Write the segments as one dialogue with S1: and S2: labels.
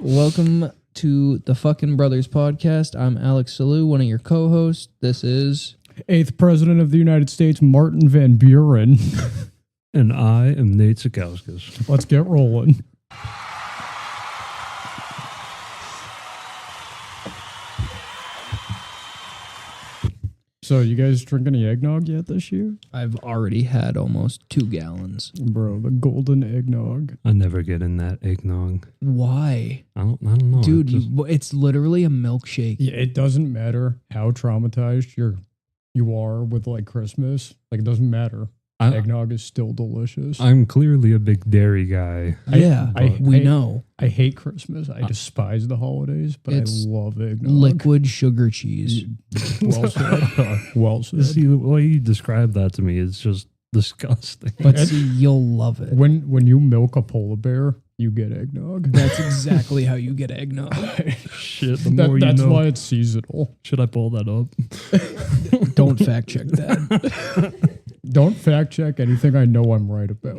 S1: Welcome to the Fucking Brothers podcast. I'm Alex Salou, one of your co-hosts. This is
S2: 8th President of the United States, Martin Van Buren.
S3: And I am Nate Sikauskas.
S2: Let's get rolling. So, you guys drink any eggnog yet this year?
S1: I've already had almost 2 gallons.
S2: Bro, the golden eggnog.
S3: I never get in that eggnog.
S1: Why?
S3: I don't know.
S1: Dude, it's literally a milkshake.
S2: Yeah, it doesn't matter how traumatized you are with like Christmas. Like, it doesn't matter. Eggnog is still delicious.
S3: I'm clearly a big dairy guy.
S1: We know.
S2: I hate Christmas. I despise the holidays, but
S1: It's
S2: I love eggnog.
S1: Liquid sugar cheese.
S2: Well said. Well said.
S3: See, the way you describe that to me is just disgusting.
S1: But see, you'll love it.
S2: When you milk a polar bear, you get eggnog.
S1: That's exactly how you get eggnog.
S3: Shit, the more you
S2: that's
S3: know.
S2: why it's seasonal.
S3: Should I pull that up?
S1: Don't fact check that.
S2: Don't fact check anything I know I'm right about.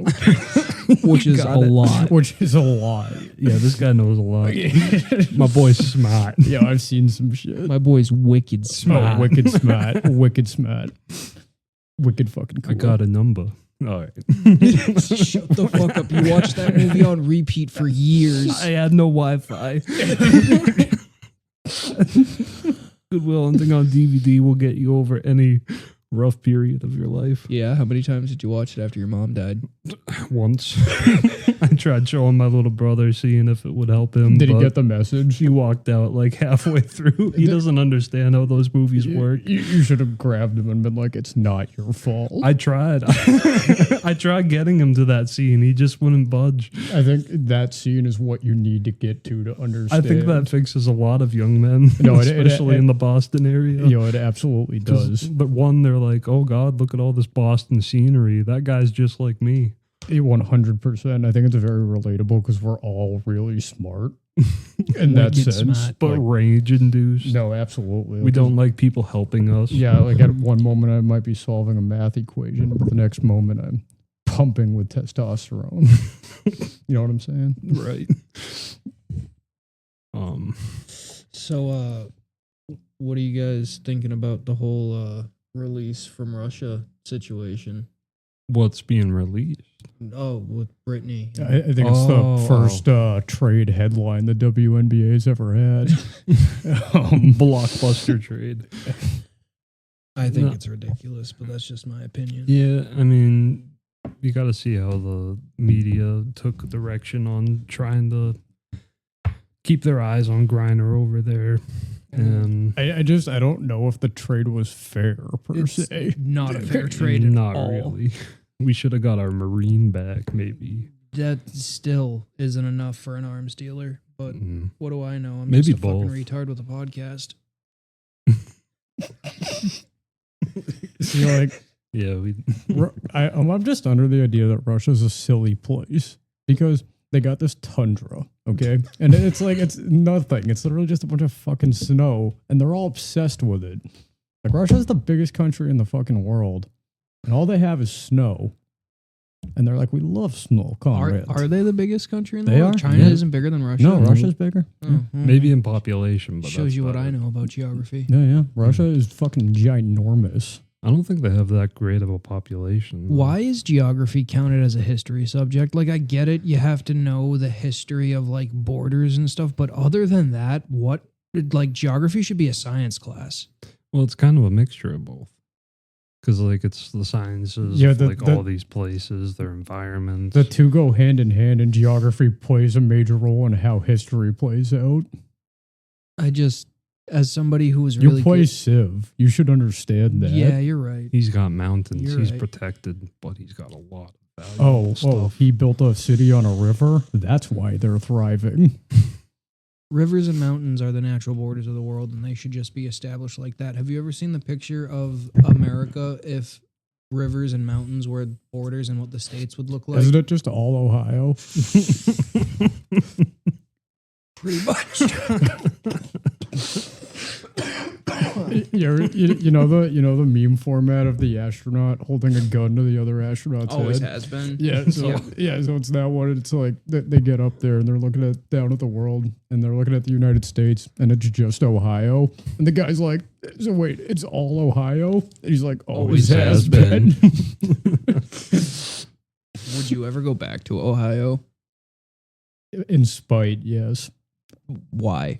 S1: Which is a lot.
S2: Which is a lie.
S3: Yeah, this guy knows a lot. My boy's smart.
S2: Yeah, I've seen some shit.
S1: My boy's wicked smart.
S2: Oh, wicked smart. Wicked smart. Wicked fucking cool.
S3: I got a number. All right.
S1: Shut the fuck up. You watched that movie on repeat for years.
S3: I had no Wi-Fi. Goodwill Hunting on DVD will get you over any rough period of your life.
S1: Yeah, how many times did you watch it after your mom died?
S3: Once. I tried showing my little brother, seeing if it would help him.
S2: Did he get the message?
S3: He walked out like halfway through. He doesn't understand how those movies work.
S2: You should have grabbed him and been like, it's not your fault.
S3: I tried. I tried getting him to that scene. He just wouldn't budge.
S2: I think that scene is what you need to get to understand.
S3: I think that fixes a lot of young men, especially in the Boston area.
S2: You know, it absolutely does.
S3: But one, they're like, oh God, look at all this Boston scenery. That guy's just like me.
S2: 100%. I think it's very relatable because we're all really smart in that sense.
S1: Smart.
S3: But rage induced.
S2: No, absolutely.
S3: We don't like people helping us.
S2: Yeah, like at one moment I might be solving a math equation, but the next moment I'm pumping with testosterone. You know what I'm saying?
S3: Right.
S1: So, what are you guys thinking about the whole release from Russia situation?
S3: What's being released?
S1: Oh, with Britney.
S2: I think it's the first trade headline the WNBA's ever had.
S3: Blockbuster trade.
S1: I think it's ridiculous, but that's just my opinion.
S3: Yeah, I mean, you got to see how the media took direction on trying to keep their eyes on Griner over there. And
S2: I don't know if the trade was fair per se.
S1: Not a fair trade at
S3: not
S1: all.
S3: really. We should have got our Marine back, maybe.
S1: That still isn't enough for an arms dealer, but what do I know? I'm
S3: Maybe
S1: just a fucking
S3: both.
S1: retard with a podcast.
S2: See, like,
S3: Yeah,
S2: I'm just under the idea that Russia's a silly place because they got this tundra, okay? And it's like, it's nothing. It's literally just a bunch of fucking snow, and they're all obsessed with it. Like, Russia's the biggest country in the fucking world, and all they have is snow. And they're like, we love snow, comrades.
S1: Are they the biggest country in the
S2: They
S1: world?
S2: are?
S1: China
S2: Yeah.
S1: isn't bigger than Russia?
S2: No, Russia's bigger.
S3: maybe in population, but
S1: Shows
S3: that's
S1: you what
S3: about
S1: I
S3: it.
S1: know about geography.
S2: Yeah. Russia is fucking ginormous.
S3: I don't think they have that great of a population.
S1: Why is geography counted as a history subject? Like, I get it. You have to know the history of, like, borders and stuff. But other than that, geography should be a science class.
S3: Well, it's kind of a mixture of both. Because, like, it's the sciences of, all these places, their environments.
S2: The two go hand in hand, and geography plays a major role in how history plays out.
S1: As somebody who was really
S2: You play Civ. You should understand that.
S1: Yeah, you're right.
S3: He's got mountains.
S1: You're
S3: he's
S1: right.
S3: protected, but he's got a lot of valuable stuff.
S2: He built a city on a river? That's why they're thriving.
S1: Rivers and mountains are the natural borders of the world, and they should just be established like that. Have you ever seen the picture of America if rivers and mountains were borders and what the states would look like?
S2: Isn't it just all Ohio?
S1: Pretty much.
S2: You know the meme format of the astronaut holding a gun to the other astronaut's
S1: Always
S2: head.
S1: has been.
S2: Yeah, so so it's that one. It's like they get up there and they're looking down at the world and they're looking at the United States and it's just Ohio. And the guy's like, "So wait, it's all Ohio?" And he's like, "Always has been."
S1: Would you ever go back to Ohio?
S2: In spite, yes.
S1: Why?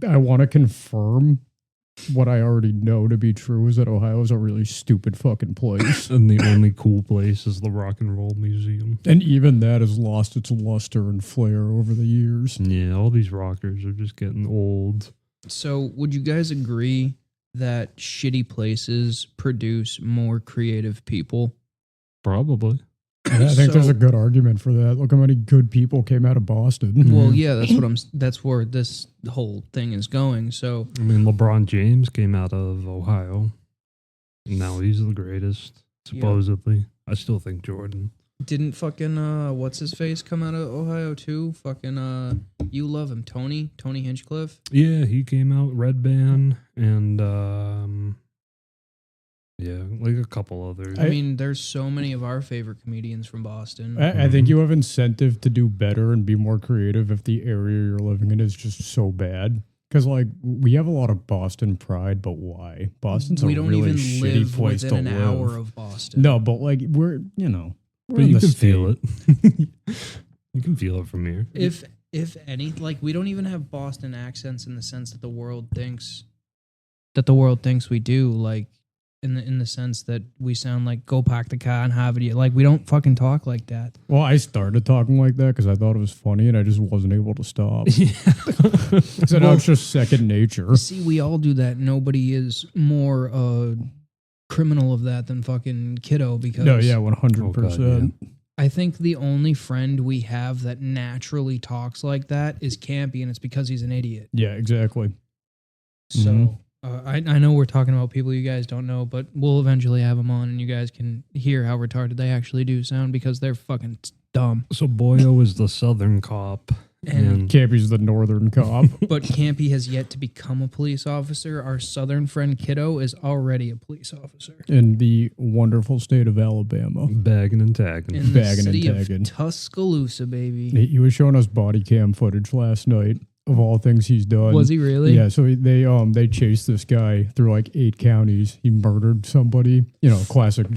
S2: I want to confirm what I already know to be true is that Ohio is a really stupid fucking place.
S3: And the only cool place is the Rock and Roll Museum.
S2: And even that has lost its luster and flair over the years.
S3: Yeah, all these rockers are just getting old.
S1: So, would you guys agree that shitty places produce more creative people?
S3: Probably.
S2: And I think
S1: So-
S2: there's a good argument for that. Look how many good people came out of Boston.
S1: Well, yeah, that's where this whole thing is going. So,
S3: I mean, LeBron James came out of Ohio. And now he's the greatest, supposedly. I still think Jordan.
S1: didn't fucking what's his face come out of Ohio too? Fucking you love him, Tony Hinchcliffe.
S3: Yeah, he came out, Red Band, and yeah, like a couple others.
S1: I mean, there's so many of our favorite comedians from Boston.
S2: I think you have incentive to do better and be more creative if the area you're living in is just so bad. Because, like, we have a lot of Boston pride, but why? Boston's a
S1: we don't
S2: really
S1: even
S2: shitty
S1: live
S2: place to
S1: within an
S2: live.
S1: hour of Boston.
S2: No, but, like, we're
S3: but
S2: in
S3: you
S2: the
S3: can feel
S2: state.
S3: it. You can feel it from here.
S1: If any, like, we don't even have Boston accents in the sense that the world thinks we do. Like, in the sense that we sound like go park the car and have it. Like, we don't fucking talk like that.
S2: Well, I started talking like that because I thought it was funny and I just wasn't able to stop.
S3: Yeah.
S2: So now it's just second nature.
S1: See, we all do that. Nobody is more criminal of that than fucking Kiddo because
S2: No, yeah, 100%.
S1: I think the only friend we have that naturally talks like that is Campy, and it's because he's an idiot.
S2: Yeah, exactly.
S1: So
S2: Mhm.
S1: I know we're talking about people you guys don't know, but we'll eventually have them on, and you guys can hear how retarded they actually do sound because they're fucking dumb.
S3: So Boyo is the southern cop.
S1: And
S2: Campy's the northern cop.
S1: but Campy has yet to become a police officer. Our southern friend Kiddo is already a police officer
S2: In the wonderful state of Alabama.
S3: bagging and tagging.
S1: in the
S2: Bagging and
S1: city of
S2: tagging.
S1: Tuscaloosa, baby.
S2: He was showing us body cam footage last night of all things he's done.
S1: Was he really?
S2: Yeah, so they chased this guy through like 8 counties. He murdered somebody. You know, classic.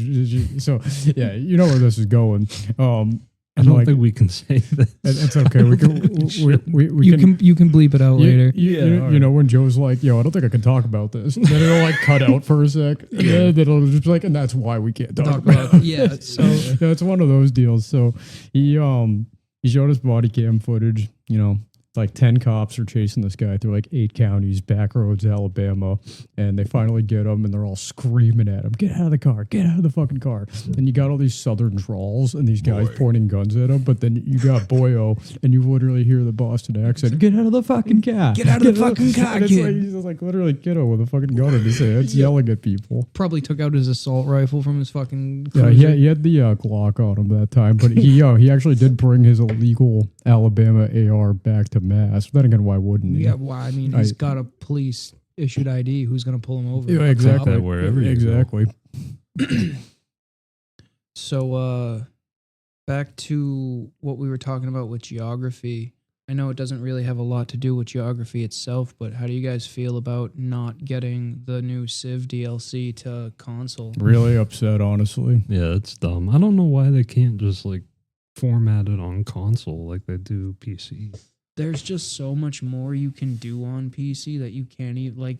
S2: So yeah, you know where this is going.
S3: I don't think we can say this.
S2: It's okay. We can. We
S1: You can bleep it out later.
S2: You know when Joe's like, "Yo, I don't think I can talk about this." And then it'll like cut out for a sec. Yeah, then it'll just be like, and that's why we can't talk about it.
S1: Yeah, so
S2: Yeah, it's one of those deals. So he showed us body cam footage. You know, like 10 cops are chasing this guy through like 8 counties, back roads, Alabama, and they finally get him, and they're all screaming at him, "Get out of the car! Get out of the fucking car!" And you got all these southern drawls and these guys pointing guns at him, but then you got Boyo, and you literally hear the Boston accent, "Get out of the fucking car!
S1: Get out of the fucking car,
S2: And it's
S1: kid."
S2: like, he's just like literally kiddo with a fucking gun in his hands, yelling at people.
S1: probably took out his assault rifle from his fucking
S2: Yeah,
S1: cruiser.
S2: he had the Glock on him that time, but he actually did bring his illegal Alabama AR back to Mass. Then again, why wouldn't he?
S1: Yeah, well, I mean, he's got a police issued ID. Who's going to pull him over?
S2: Yeah,
S1: A
S2: exactly.
S1: cop?
S3: Wherever you go.
S2: exactly.
S1: So, back to what we were talking about with geography. I know it doesn't really have a lot to do with geography itself, but how do you guys feel about not getting the new Civ DLC to console?
S2: Really upset, honestly.
S3: Yeah, it's dumb. I don't know why they can't just like format it on console like they do PC.
S1: There's just so much more you can do on PC that you can't even, like,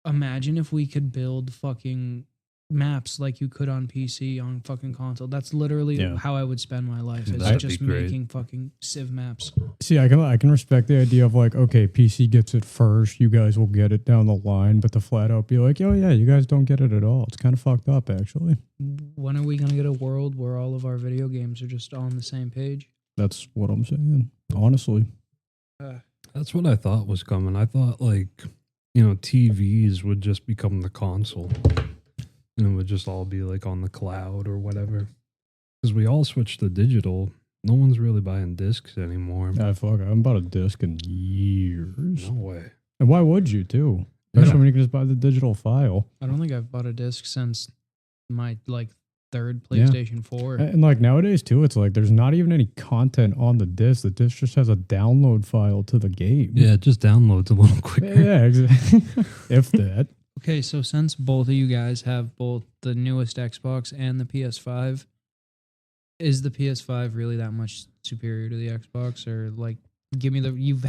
S1: imagine if we could build fucking maps like you could on PC on fucking console. That's literally
S2: Yeah.
S1: how I would spend my life, is
S3: That'd
S1: just
S3: be great.
S1: making fucking Civ maps.
S2: See, I can respect the idea of like, okay, PC gets it first, you guys will get it down the line, but to flat out be like, oh yeah, you guys don't get it at all. It's kind of fucked up, actually.
S1: When are we going to get a world where all of our video games are just all on the same page?
S2: That's what I'm saying, honestly.
S3: That's what I thought was coming. I thought like, TVs would just become the console. And it would just all be like on the cloud or whatever. Because we all switched to digital. No one's really buying discs anymore.
S2: Fuck, I haven't bought a disc in years.
S3: No way.
S2: And why would you, too? Especially when you can just buy the digital file.
S1: I don't think I've bought a disc since my third
S2: Yeah.
S1: PlayStation 4.
S2: And nowadays too, it's like there's not even any content on the disc. The disc just has a download file to the game.
S3: Yeah, it just downloads a little quicker.
S2: Yeah, exactly. If that.
S1: Okay, so since both of you guys have both the newest Xbox and the PS5, is the PS5 really that much superior to the Xbox? Or give me you've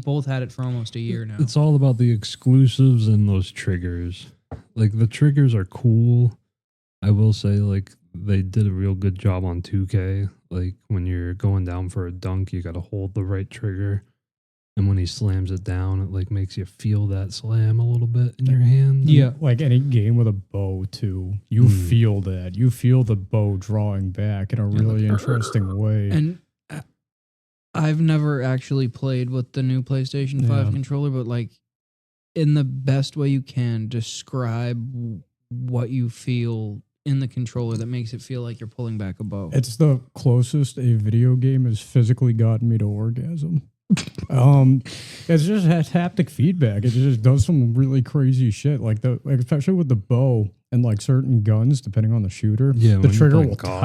S1: both had it for almost a year now.
S3: It's all about the exclusives and those triggers. Like the triggers are cool. I will say they did a real good job on 2K. Like when you're going down for a dunk, you got to hold the right trigger. And when he slams it down, it makes you feel that slam a little bit in your hand.
S1: Yeah.
S2: Like any game with a bow too. You feel that. You feel the bow drawing back in a really interesting way.
S1: And I've never actually played with the new PlayStation 5 controller, but in the best way you can, describe what you feel in the controller that makes it feel like you're pulling back a bow.
S2: It's the closest a video game has physically gotten me to orgasm. It's just has haptic feedback. It just does some really crazy shit, especially with the bow and certain guns, depending on the shooter.
S3: Yeah,
S2: the trigger will
S3: God.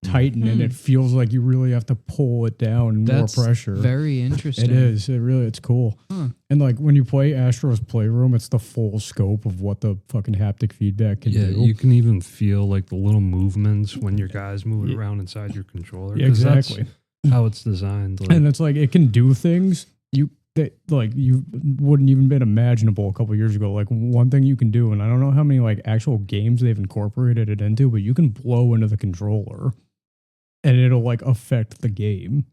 S2: tighten, and it feels like you really have to pull it down.
S1: That's
S2: more pressure.
S1: Very interesting.
S2: It is. It's cool.
S1: Huh.
S2: And when you play Astro's Playroom, it's the full scope of what the fucking haptic feedback can do.
S3: Yeah, you can even feel the little movements when your guys move around inside your controller.
S2: Yeah, exactly.
S3: That's how it's designed.
S2: And it's it can do things that you wouldn't even been imaginable a couple years ago. One thing you can do, and I don't know how many actual games they've incorporated it into, but you can blow into the controller and it'll affect the game.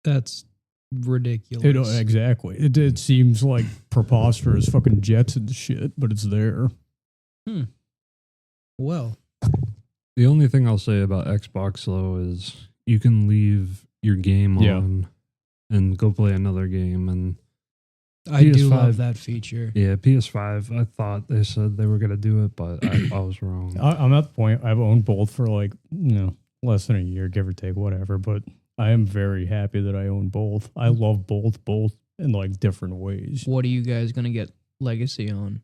S1: That's ridiculous.
S2: Exactly. It seems preposterous fucking Jetsons shit, but it's there.
S1: Well,
S3: the only thing I'll say about Xbox though is you can leave your game on and go play another game. And
S1: I do
S3: PS5
S1: love that feature.
S3: Yeah, PS5, I thought they said they were going to do it, but I was wrong.
S2: I'm at the point, I've owned both for less than a year, give or take, whatever. But I am very happy that I own both. I love both in different ways.
S1: What are you guys going to get Legacy on?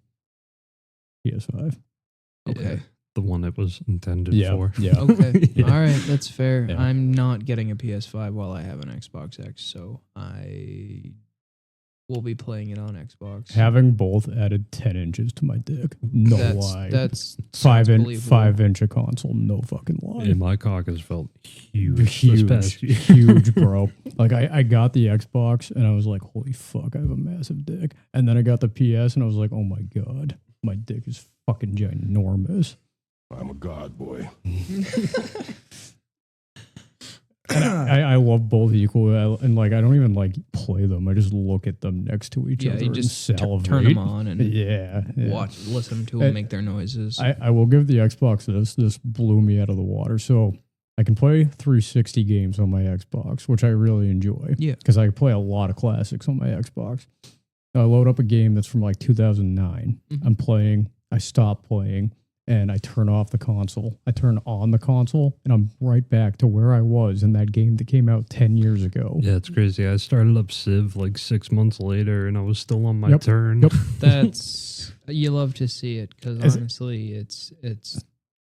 S2: PS5.
S1: Okay.
S3: Yeah, the one it was intended for.
S2: Yeah.
S1: Okay.
S3: Yeah.
S1: All right. That's fair.
S2: Yeah.
S1: I'm not getting a PS5 while I have an Xbox X, so I will be playing it on Xbox.
S2: Having both added 10 inches to my dick. No lie.
S1: That's
S2: 5-inch a console. No fucking lie.
S3: Yeah, my cock has felt huge.
S2: Huge,
S3: this past year.
S2: huge, bro. I got the Xbox and I was like, holy fuck, I have a massive dick. And then I got the PS and I was like, oh my God, my dick is fucking ginormous.
S4: I'm a god boy.
S2: And I love both equally. And I don't even play them. I just look at them next to each
S1: Yeah,
S2: other
S1: you just
S2: and salivate.
S1: turn them on and
S2: Yeah.
S1: listen to them make their noises.
S2: I will give the Xbox this. This blew me out of the water. So I can play 360 games on my Xbox, which I really enjoy.
S1: Yeah.
S2: Because I play a lot of classics on my Xbox. I load up a game that's from 2009.
S1: Mhm.
S2: I'm playing. I stop playing. And I turn off the console. I turn on the console, and I'm right back to where I was in that game that came out 10 years ago.
S3: Yeah, it's crazy. I started up Civ 6 months later, and I was still on my turn.
S2: Yep.
S1: That's you love to see it because
S2: Is it-
S1: honestly, it's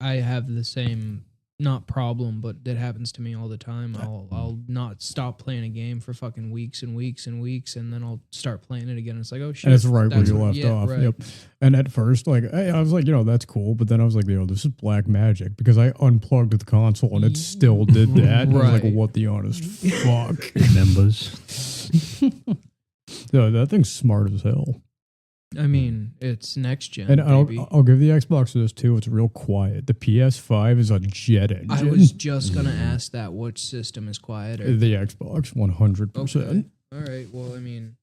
S1: I have the same not problem, but it happens to me all the time. I'll not stop playing a game for fucking weeks and weeks and weeks, and then I'll start playing it again. It's like, oh shit,
S2: And it's right where
S1: that's
S2: you left off.
S1: right.
S2: Yep. And at first, I was like, that's cool. But then I was like, this is black magic because I unplugged the console and it still did that. And I was
S1: Right.
S2: like, what the honest fuck?
S3: Members.
S2: So that thing's smart as hell.
S1: I mean, it's next gen,
S2: And
S1: baby.
S2: I'll give the Xbox this too. It's real quiet. The PS5 is a jet engine.
S1: I was just gonna ask that which system is quieter.
S2: The Xbox 100%.
S1: Okay. All right. Well, I mean,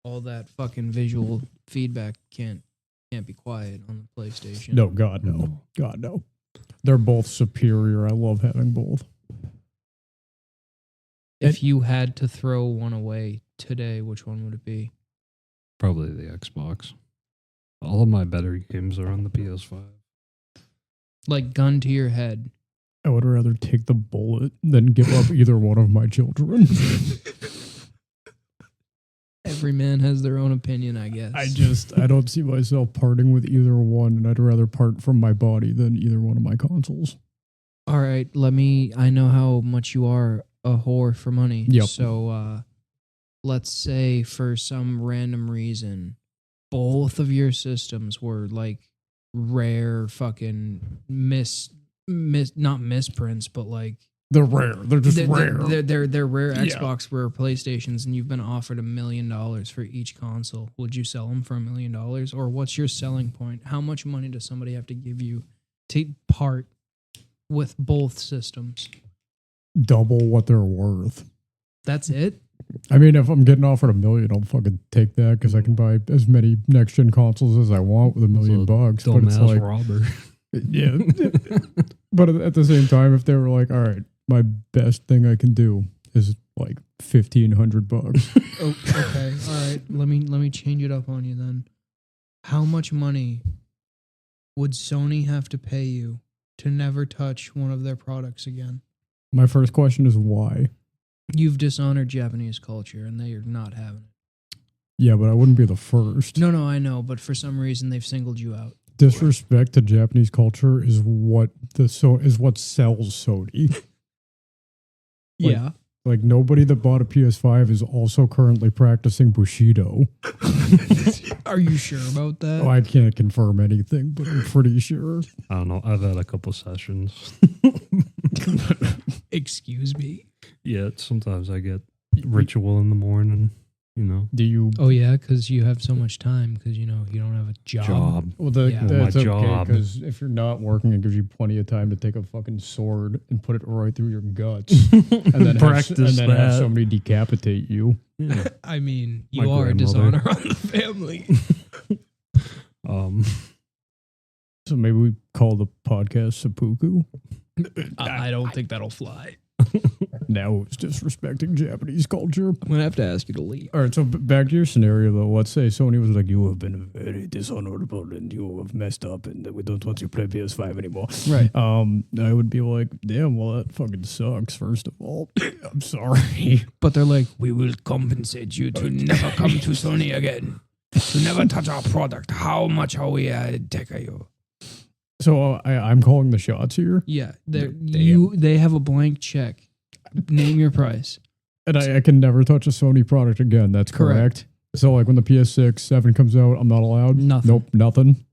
S1: all that fucking visual feedback can't be quiet on the PlayStation.
S2: No, God no. God no. They're both superior. I love having both.
S1: If you had to throw one away today, which one would it be?
S3: Probably the Xbox. All of my better games are on the PS5.
S1: Like gun to your head.
S2: I would rather take the bullet than give up either one of my children.
S1: Every man has their own opinion, I guess.
S2: I don't see myself parting with either one, and I'd rather part from my body than either one of my consoles.
S1: All right, I know how much you are a whore for money.
S2: Yep.
S1: So let's say for some random reason, both of your systems were like rare fucking not misprints, but like
S2: They're rare. They're just rare.
S1: They're rare
S2: Yeah.
S1: Xbox rare PlayStations, and you've been offered $1 million for each console. Would you sell them for $1 million, or what's your selling point? How much money does somebody have to give you to part with both systems?
S2: Double what they're worth.
S1: That's it.
S2: I mean, if I'm getting offered $1 million, I'll fucking take that because I can buy as many next gen consoles as I want with $1 million bucks. But it's
S3: Dumbass
S2: like,
S3: robber.
S2: yeah. But at the same time, if they were like, all right, my best thing I can do is like $1,500.
S1: Oh, okay. All right. Let me change it up on you then. How much money would Sony have to pay you to never touch one of their products again?
S2: My first question is why?
S1: You've dishonored Japanese culture, and they are not having it.
S2: Yeah, but I wouldn't be the first.
S1: No, I know, but for some reason they've singled you out.
S2: Disrespect to Japanese culture is what sells Sony. Like-
S1: Yeah.
S2: Like nobody that bought a PS5 is also currently practicing Bushido.
S1: Are you sure about that?
S2: Oh, I can't confirm anything, but I'm pretty sure.
S3: I don't know. I've had a couple sessions.
S1: Excuse me.
S3: Yeah, sometimes I get ritual in the morning, you know.
S2: Do you?
S1: Oh yeah, because you have so much time because you don't have a job.
S2: Well,
S1: Yeah.
S2: that's
S3: My
S2: okay
S3: job.
S2: because if you're not working, it gives you plenty of time to take a fucking sword and put it right through your guts, and then
S3: Practice
S2: have
S3: that.
S2: somebody decapitate you.
S3: Yeah.
S1: I mean,
S3: My
S1: you are a
S3: grandmother.
S1: dishonor on the family.
S2: So maybe we call the podcast Seppuku.
S1: I don't think that'll fly.
S2: Now it's disrespecting Japanese culture.
S1: I'm gonna have to ask you to leave.
S2: All right, so back to your scenario though. Let's say Sony was like, "You have been very dishonorable and you have messed up, and we don't want you to play PS5 anymore."
S1: Right.
S2: I would be like, "Damn, well that fucking sucks." First of all, I'm sorry.
S1: But they're like, we will compensate you to never come to Sony again, to never touch our product. How much are we take you?
S2: So I'm calling the shots here,
S1: Yeah, they have a blank check. Name your price.
S2: and I can never touch a Sony product again. That's correct. So like when the PS6, 7 comes out, I'm not allowed.
S1: Nothing.
S2: Nope, nothing.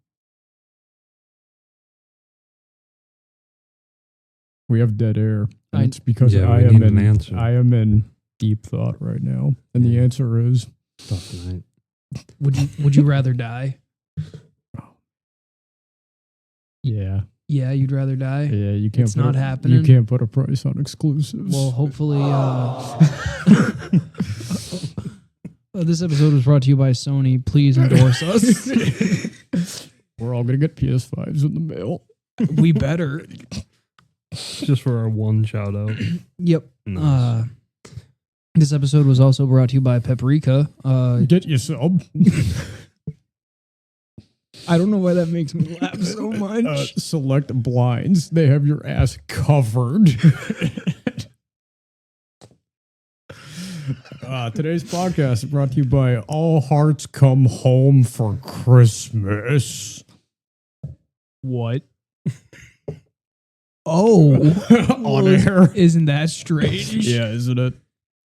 S2: We have dead air. And it's because
S3: Yeah,
S2: I
S3: we
S2: am
S3: need an answer.
S2: I am in deep thought right now, and the answer is
S3: Tough night.
S1: Would you rather die?
S2: yeah.
S1: Yeah, you'd rather die.
S2: Yeah, you can't.
S1: It's not
S2: You
S1: happening.
S2: can't put a price on exclusives.
S1: Well, hopefully, this episode was brought to you by Sony. Please endorse us.
S2: we're all gonna get PS5s in the mail.
S1: We better.
S3: Just for our one shout out.
S1: Yep.
S3: Nice.
S1: This episode was also brought to you by Paprika.
S2: Get you some.
S1: I don't know why that makes me laugh so much.
S2: Select blinds. They have your ass covered. Today's podcast is brought to you by All Hearts Come Home for Christmas.
S1: What? Oh,
S2: On air.
S1: Isn't that strange?
S2: Yeah, isn't it?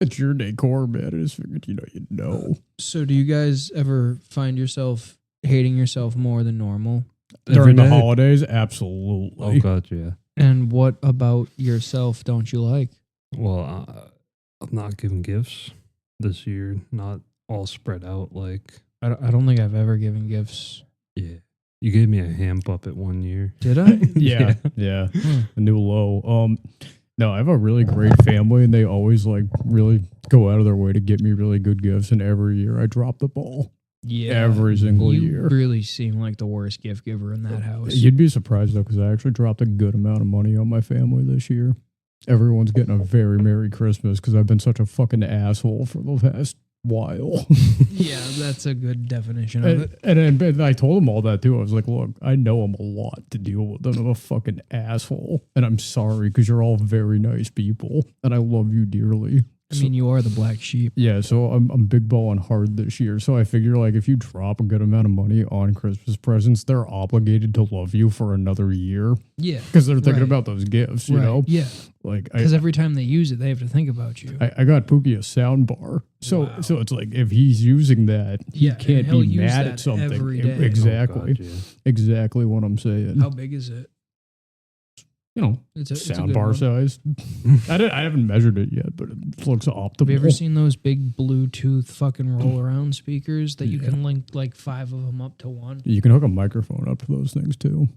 S2: It's your decor, man. I just figured, you'd know.
S1: So, do you guys ever find yourself hating yourself more than normal?
S2: During the
S3: Every day?
S2: holidays, absolutely.
S3: Oh god, yeah.
S1: And what about yourself don't you like?
S3: Well, I'm not giving gifts this year. Not all spread out. Like,
S1: I don't think I've ever given gifts.
S3: yeah, you gave me a hand puppet one year.
S1: Did I?
S2: Yeah. A new low. No, I have a really great family, and they always like really go out of their way to get me really good gifts. And every year, I drop the ball.
S1: Yeah.
S2: Every single
S1: you
S2: year.
S1: really seem like the worst gift giver in that house.
S2: You'd be surprised though, because I actually dropped a good amount of money on my family this year. Everyone's getting a very Merry Christmas because I've been such a fucking asshole for the past while.
S1: Yeah, that's a good definition of it.
S2: And I told them all that too. I was like, look, I know I'm a lot to deal with. I'm a fucking asshole. And I'm sorry because you're all very nice people. And I love you dearly.
S1: I mean, you are the black sheep.
S2: Yeah, so I'm big balling hard this year. So I figure like if you drop a good amount of money on Christmas presents, they're obligated to love you for another year
S1: Yeah.
S2: because they're thinking
S1: Right.
S2: about those gifts, you know?
S1: Yeah.
S2: Like
S1: Because every time they use it, they have to think about you.
S2: I got Pookie a sound bar. So
S1: Wow.
S2: so it's like if he's using that, he
S1: Yeah, and
S2: can't
S1: he'll
S2: be
S1: use
S2: mad
S1: that
S2: at something.
S1: every day.
S2: Exactly.
S3: Oh, God, yeah.
S2: Exactly what I'm saying.
S1: How big is it?
S2: You know,
S1: It's a
S2: sound
S1: good
S2: bar
S1: one.
S2: size. I haven't measured it yet, but it looks optimal.
S1: Have you ever seen those big Bluetooth fucking roll around speakers that you
S2: Yeah.
S1: can link like 5 of them up to one?
S2: You can hook a microphone up to those things too.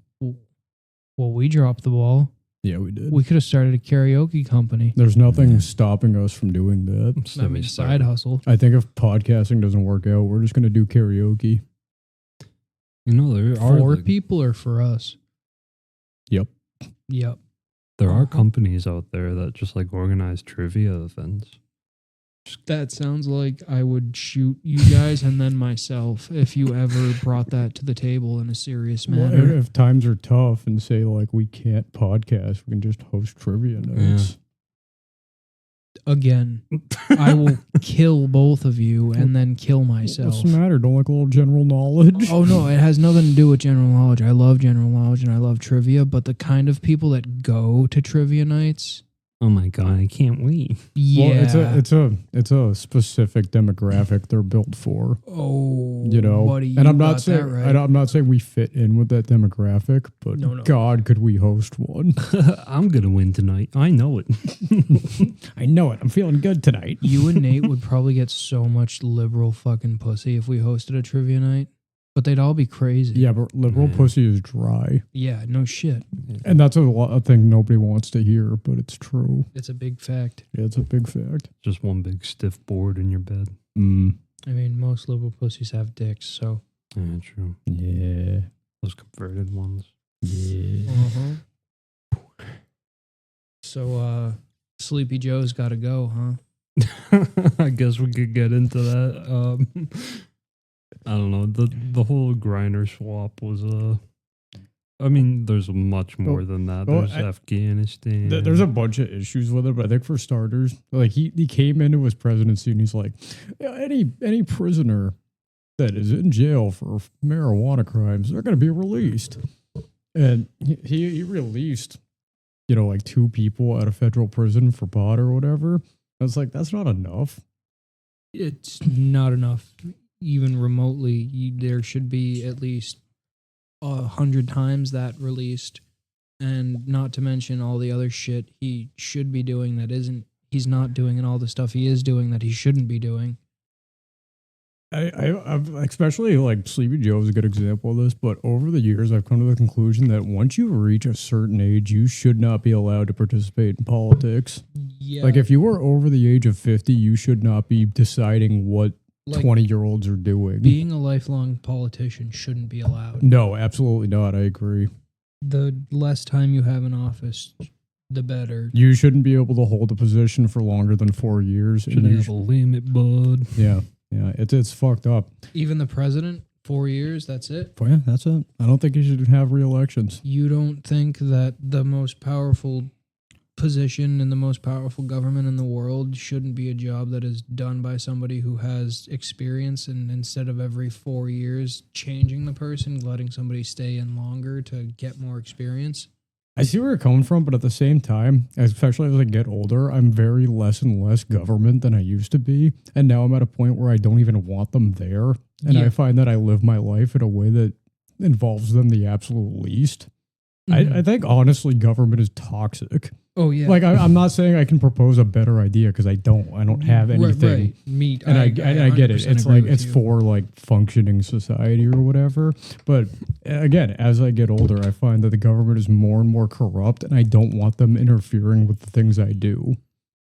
S1: Well, we dropped the ball.
S2: Yeah, we did.
S1: We could have started a karaoke company.
S2: There's nothing stopping us from doing that.
S1: I mean, side hustle.
S2: I think if podcasting doesn't work out, we're just going to do karaoke.
S3: You know, there are
S1: For
S3: like,
S1: people or for us?
S2: Yep.
S1: Yep.
S3: there are companies out there that just like organize trivia events.
S1: That sounds like I would shoot you guys and then myself if you ever brought that to the table in a serious
S2: Well,
S1: manner.
S2: if times are tough and say like we can't podcast, we can just host trivia nights.
S1: Again, I will kill both of you and then kill myself.
S2: What's the matter? Don't like a little general knowledge?
S1: Oh no, it has nothing to do with general knowledge. I love general knowledge and I love trivia, but the kind of people that go to trivia nights,
S3: Oh my God, I can't wait.
S1: yeah.
S2: Well, it's a specific demographic they're built for.
S1: Oh,
S2: You know,
S1: buddy,
S2: and I'm
S1: you
S2: not
S1: got
S2: saying
S1: that right.
S2: I'm not saying we fit in with that demographic, but
S1: No.
S2: God, could we host one?
S3: I'm gonna win tonight. I know it.
S2: I know it. I'm feeling good tonight.
S1: You and Nate would probably get so much liberal fucking pussy if we hosted a trivia night, but they'd all be crazy.
S2: Yeah, but liberal
S3: Yeah.
S2: pussy is dry,
S1: Yeah, no shit.
S2: and that's a thing nobody wants to hear, but it's true.
S1: It's a big fact.
S2: Yeah, it's a big fact.
S3: Just one big stiff board in your bed.
S2: Mm.
S1: I mean, most liberal pussies have dicks, so.
S3: Yeah, true.
S2: Yeah.
S3: Those converted ones.
S2: Yeah.
S1: So, Sleepy Joe's got to go, huh?
S3: I guess we could get into that. I don't know. The whole grinder swap was I mean, there's much more than that.
S2: well,
S3: There's Afghanistan.
S2: There's a bunch of issues with it, but I think for starters, like he came into his presidency and he's like, "Yeah, any prisoner that is in jail for marijuana crimes, they're going to be released." And he released, like 2 people out of federal prison for pot or whatever. I was like, that's not enough.
S1: It's not enough, even remotely. There should be at least 100 times that released, and not to mention all the other shit he should be doing that he's not doing, and all the stuff he is doing that he shouldn't be doing.
S2: I've especially like Sleepy Joe is a good example of this, but over the years I've come to the conclusion that once you reach a certain age, you should not be allowed to participate in politics.
S1: Yeah,
S2: Like if you were over the age of 50, you should not be deciding what
S1: like
S2: 20-year-olds are doing.
S1: being a lifelong politician shouldn't be allowed.
S2: No, absolutely not. I agree.
S1: The less time you have in office, the better.
S2: You shouldn't be able to hold a position for longer than 4 years.
S3: Should
S2: and you
S3: have a limit, bud.
S2: yeah, it's fucked up.
S1: Even the president, 4 years, that's it.
S2: But yeah, that's it. I don't think you should have re-elections.
S1: You don't think that the most powerful position in the most powerful government in the world shouldn't be a job that is done by somebody who has experience, and instead of every 4 years changing the person, letting somebody stay in longer to get more experience?
S2: I see where you're coming from, but at the same time, especially as I get older, I'm very less and less government than I used to be. And now I'm at a point where I don't even want them there. And
S1: Yeah.
S2: I find that I live my life in a way that involves them the absolute least. I think, honestly, government is toxic.
S1: Oh yeah,
S2: Like, I'm not saying I can propose a better idea because I don't have anything.
S1: Right. Me,
S2: And I get it.
S1: 100%
S2: It's
S1: agree
S2: like
S1: with
S2: it's
S1: you.
S2: for like functioning society or whatever. But again, as I get older, I find that the government is more and more corrupt, and I don't want them interfering with the things I do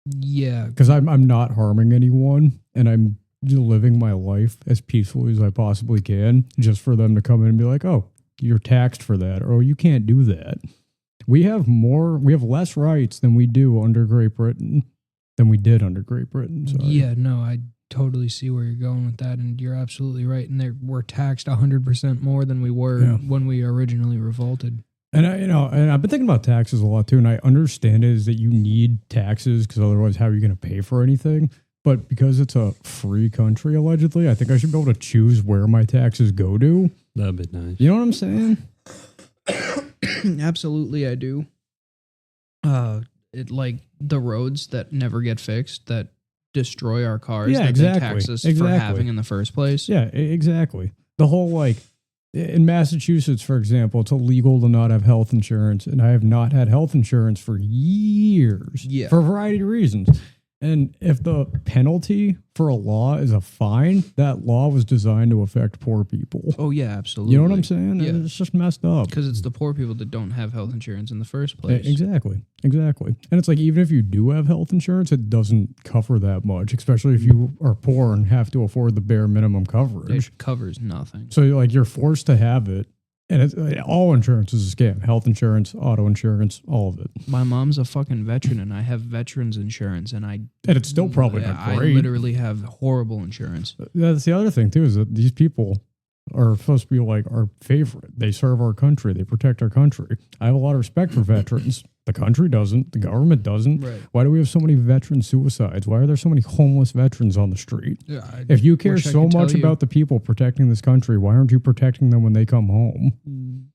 S1: Yeah,
S2: because I'm not harming anyone, and I'm living my life as peacefully as I possibly can, just for them to come in and be like, "Oh, you're taxed for that," or "Oh, you can't do that." We have less rights than we do under Great Britain than we did under Great Britain. Sorry.
S1: yeah. No, I totally see where you're going with that, and you're absolutely right. And we're taxed 100% more than we were
S2: Yeah.
S1: when we originally revolted.
S2: And and I've been thinking about taxes a lot too, and I understand it is that you need taxes because otherwise, how are you going to pay for anything? But because it's a free country, allegedly, I think I should be able to choose where my taxes go to.
S3: That'd be nice.
S2: You know what I'm saying?
S1: Absolutely, I do. It like the roads that never get fixed that destroy our cars.
S2: Yeah,
S1: that
S2: exactly.
S1: They tax us for
S2: Exactly.
S1: having in the first place.
S2: Yeah, exactly. The whole like in Massachusetts, for example, it's illegal to not have health insurance, and I have not had health insurance for years.
S1: Yeah.
S2: For a variety of reasons. And if the penalty for a law is a fine, that law was designed to affect poor people.
S1: Oh yeah, absolutely.
S2: You know what I'm saying?
S1: Yeah.
S2: It's just messed up.
S1: Because it's the poor people that don't have health insurance in the first place.
S2: Exactly. And it's like, even if you do have health insurance, it doesn't cover that much, especially if you are poor and have to afford the bare minimum coverage.
S1: It covers nothing.
S2: So like you're forced to have it. And all insurance is a scam. Health insurance, auto insurance, all of it.
S1: My mom's a fucking veteran, and I have veterans insurance, and
S2: it's still probably not
S1: I
S2: great.
S1: literally have horrible insurance.
S2: That's the other thing too, is that these people are supposed to be like our favorite. They serve our country. They protect our country. I have a lot of respect for veterans. The country doesn't. The government doesn't.
S1: Right.
S2: Why do we have so many veteran suicides? Why are there so many homeless veterans on the street?
S1: Yeah,
S2: If you care
S1: wish I
S2: so
S1: could tell
S2: much
S1: you.
S2: about the people protecting this country, why aren't you protecting them when they come home?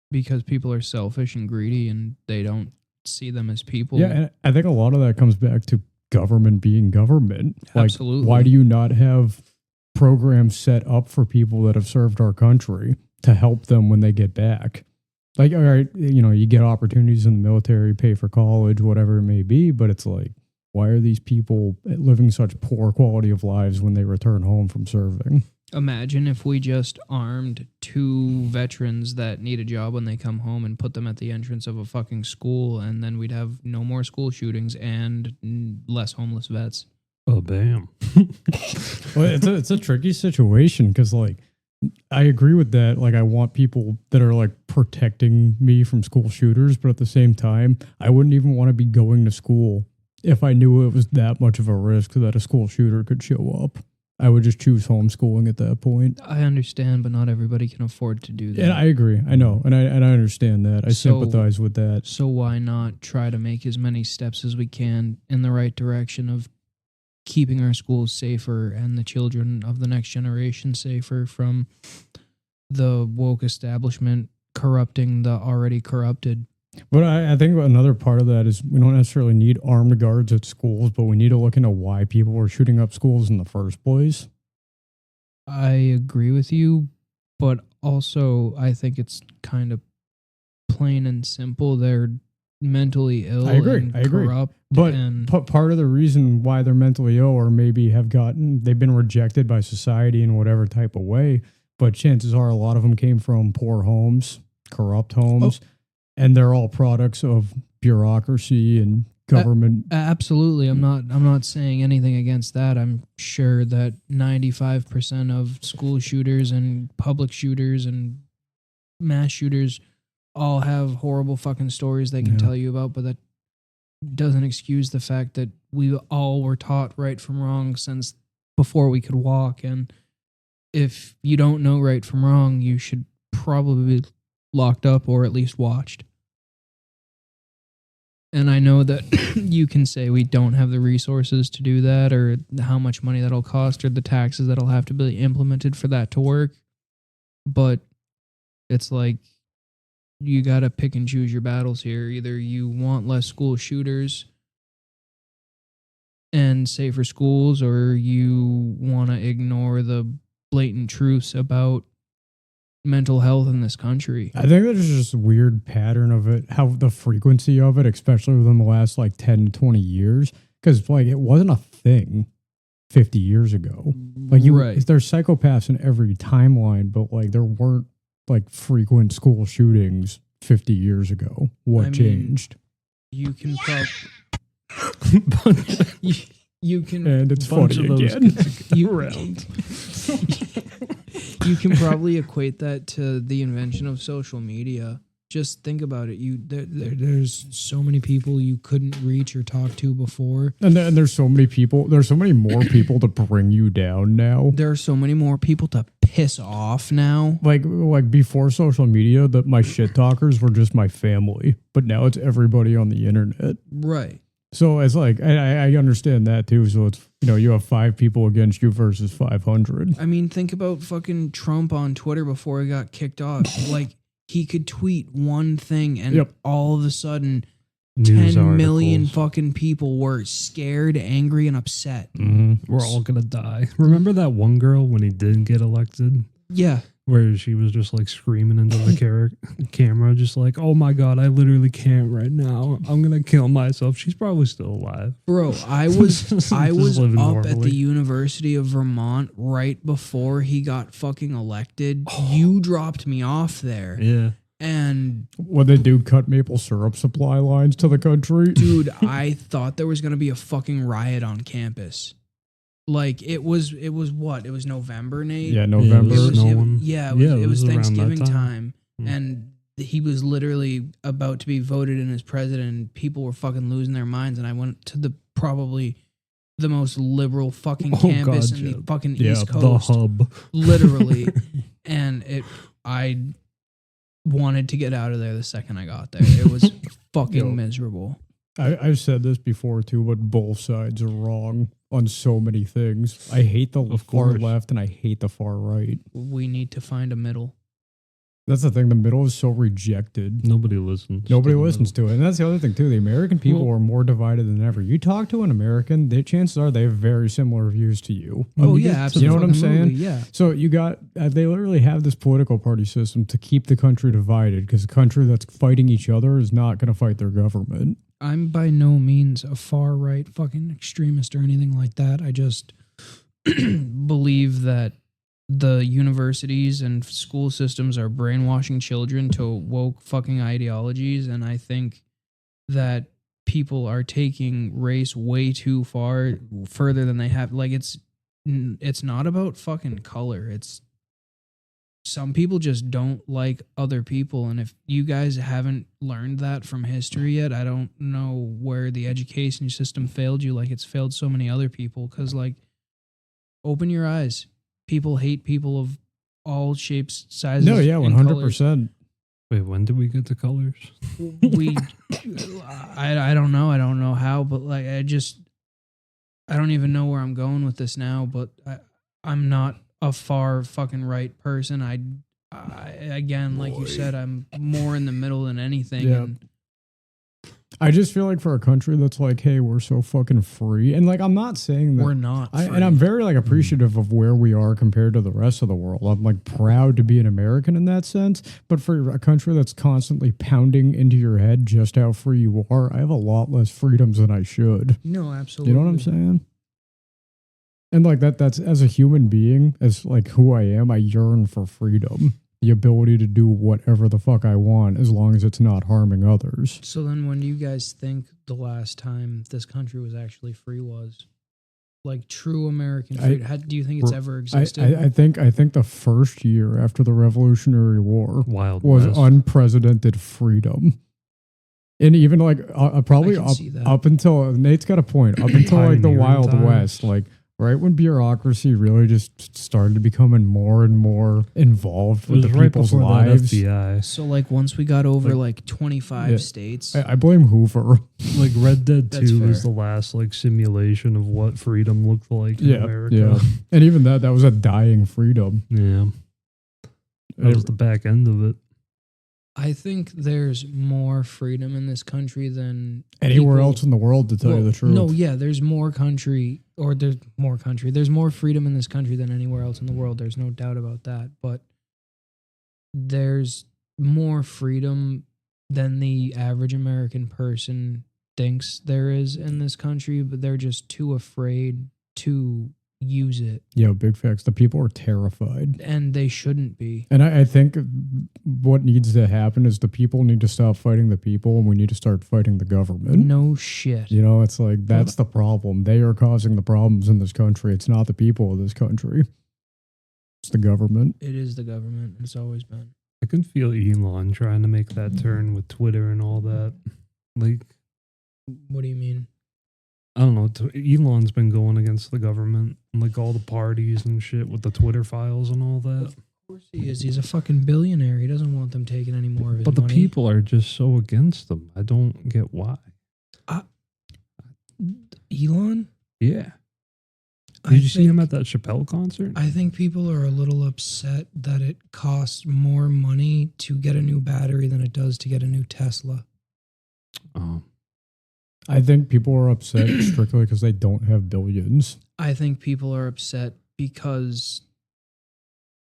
S1: Because people are selfish and greedy, and they don't see them as people.
S2: Yeah, and I think a lot of that comes back to government being government. Like,
S1: Absolutely.
S2: why do you not have programs set up for people that have served our country to help them when they get back? Like, all right, you get opportunities in the military, pay for college, whatever it may be, but it's like, why are these people living such poor quality of lives when they return home from serving?
S1: Imagine if we just armed 2 veterans that need a job when they come home and put them at the entrance of a fucking school, and then we'd have no more school shootings and less homeless vets.
S3: Oh, bam.
S2: Well, it's a tricky situation because, like, I agree with that. Like, I want people that are like protecting me from school shooters, but at the same time, I wouldn't even want to be going to school if I knew it was that much of a risk that a school shooter could show up. I would just choose homeschooling at that point.
S1: I understand, but not everybody can afford to do that.
S2: And I agree. I know. And I understand that. I sympathize with that.
S1: So why not try to make as many steps as we can in the right direction of keeping our schools safer and the children of the next generation safer from the woke establishment corrupting the already corrupted?
S2: But I think another part of that is we don't necessarily need armed guards at schools, but we need to look into why people were shooting up schools in the first place.
S1: I agree with you, but also I think it's kind of plain and simple. They're mentally ill.
S2: I agree.
S1: And
S2: I agree.
S1: corrupt.
S2: But
S1: and
S2: part of the reason why they're mentally ill, or maybe they've been rejected by society in whatever type of way, but chances are a lot of them came from poor homes, corrupt homes, and they're all products of bureaucracy and government.
S1: absolutely. I'm not saying anything against that. I'm sure that 95% of school shooters and public shooters and mass shooters all have horrible fucking stories they can tell you about, but that doesn't excuse the fact that we all were taught right from wrong since before we could walk. And if you don't know right from wrong, you should probably be locked up or at least watched. And I know that you can say we don't have the resources to do that, or how much money that'll cost, or the taxes that'll have to be implemented for that to work. But it's like, you got to pick and choose your battles here. Either you want less school shooters and safer schools, or you want to ignore the blatant truths about mental health in this country.
S2: I think there's just a weird pattern of it, how the frequency of it, especially within the last like 10 to 20 years, because like it wasn't a thing 50 years ago. Like there's psychopaths in every timeline, but like there weren't like frequent school shootings 50 years ago. What changed?
S1: You can you can,
S2: and it's funny again.
S1: You can probably equate that to the invention of social media. just think about it. There's so many people you couldn't reach or talk to before.
S2: And there's so many people. There's so many more people to bring you down now.
S1: There are so many more people to piss off now.
S2: Like before social media, that my shit talkers were just my family, but now it's everybody on the internet.
S1: Right.
S2: So it's like I understand that too. So it's you have 5 people against you versus 500.
S1: I mean, think about fucking Trump on Twitter before he got kicked off. Like, he could tweet one thing and all of a sudden
S3: News
S1: 10 million
S3: articles.
S1: fucking people were scared, angry, and upset.
S2: Mm-hmm.
S3: We're all gonna die. Remember that one girl when he didn't get elected?
S1: Yeah.
S3: Where she was just like screaming into the camera, just like, "Oh my god, I literally can't right now. I'm gonna kill myself." She's probably still alive.
S1: Bro, I was
S3: Just
S1: up
S3: living
S1: at
S3: normally.
S1: the University of Vermont right before he got fucking elected. You dropped me off there.
S3: Yeah.
S1: And
S2: When they do cut maple syrup supply lines to the country,
S1: dude, I thought there was gonna be a fucking riot on campus. Like, it was what? It was November, Nate?
S2: yeah, November.
S3: It was snowing.
S1: It was
S3: around that
S1: Thanksgiving time.
S3: Mm.
S1: And he was literally about to be voted in as president, and people were fucking losing their minds. And I went to probably the most liberal fucking campus in the fucking East
S3: the
S1: Coast.
S3: hub.
S1: Literally. And I wanted to get out of there the second I got there. It was fucking miserable.
S2: I've said this before too, but both sides are wrong on so many things. I hate the
S3: Of
S2: far
S3: course.
S2: left and I hate the far right.
S1: We need to find a middle.
S2: That's the thing. The middle is so rejected.
S3: Nobody listens.
S2: Nobody
S3: to the
S2: listens to it. And that's the other thing too. The American people are more divided than ever. You talk to an American, the chances are they have very similar views to you.
S1: Oh,
S3: you
S1: yeah,
S3: get to
S1: absolutely.
S2: You know what I'm saying?
S1: Yeah.
S2: So you got, they literally have this political party system to keep the country divided because a country that's fighting each other is not going to fight their government.
S1: I'm by no means a far right fucking extremist or anything like that. I just believe that the universities and school systems are brainwashing children to woke fucking ideologies, and I think that people are taking race way too further than they have. Like, it's not about fucking color. It's some people just don't like other people, and if you guys haven't learned that from history yet, I don't know where the education system failed you like it's failed so many other people. Because, like, open your eyes. People hate people of all shapes, sizes.
S2: No, yeah,
S1: and
S2: 100%.
S3: Wait, when did we get to colors?
S1: colors. I don't know. I don't know how, but like, I don't even know where I'm going with this now. But I'm not a far fucking right person. I again, like you said, I'm more in the middle than anything.
S2: Yeah.
S1: And
S2: I just feel like for a country that's like, hey, we're so fucking free. And like, I'm not saying that.
S1: we're not.
S2: And I'm very like appreciative of where we are compared to the rest of the world. I'm like proud to be an American in that sense. But for a country that's constantly pounding into your head just how free you are, I have a lot less freedoms than I should.
S1: No, absolutely.
S2: You know what I'm saying? And like that's as a human being, as like who I am, I yearn for freedom. The ability to do whatever the fuck I want as long as it's not harming others.
S1: So then, when do you guys think the last time this country was actually free was? Like, true American freedom. Do you think it's ever existed?
S2: I think the first year after the Revolutionary War
S3: Wild
S2: was
S3: West.
S2: unprecedented freedom. And even like probably
S1: I can see that.
S2: up until Nate's got a point. Up until like the
S3: Pioneering
S2: Wild
S3: times.
S2: West, like right when bureaucracy really just started becoming more and more involved
S3: It
S2: with
S3: was
S2: the
S3: right
S2: people's
S3: before
S2: lives.
S3: that FBI.
S1: So, like, once we got over
S2: Like-
S1: like 25
S2: Yeah.
S1: states,
S2: I blame Hoover.
S3: Like Red Dead
S1: That's
S3: 2 is
S1: fair.
S3: the last like simulation of what freedom looked like in
S2: Yeah,
S3: America.
S2: yeah. And even that was a dying freedom.
S3: Yeah. That was the back end of it.
S1: I think there's more freedom in this country than
S2: Anywhere
S1: people-
S2: else in the world, to tell you
S1: Well,
S2: the truth.
S1: No, yeah, there's more freedom in this country than anywhere else in the world. There's no doubt about that. But there's more freedom than the average American person thinks there is in this country, but they're just too afraid to use it.
S2: Yeah, big facts. The people are terrified.
S1: And they shouldn't be.
S2: And I think what needs to happen is the people need to stop fighting the people and we need to start fighting the government.
S1: No shit.
S2: You know, it's like that's the problem. They are causing the problems in this country. It's not the people of this country. It's the government.
S1: It is the government. It's always been.
S3: I can feel Elon trying to make that turn with Twitter and all that. Like,
S1: What do you mean?
S3: I don't know. Elon's been going against the government and like all the parties and shit with the Twitter files and all that.
S1: Of course he is. He's a fucking billionaire. He doesn't want them taking any more of his
S3: But the
S1: money.
S3: people are just so against them. I don't get why.
S1: Elon?
S3: Yeah.
S1: I
S3: Did you see him
S1: think-
S3: at that Chappelle concert?
S1: I think people are a little upset that it costs more money to get a new battery than it does to get a new Tesla.
S3: Oh.
S2: I think people are upset strictly because they don't have billions.
S1: I think people are upset because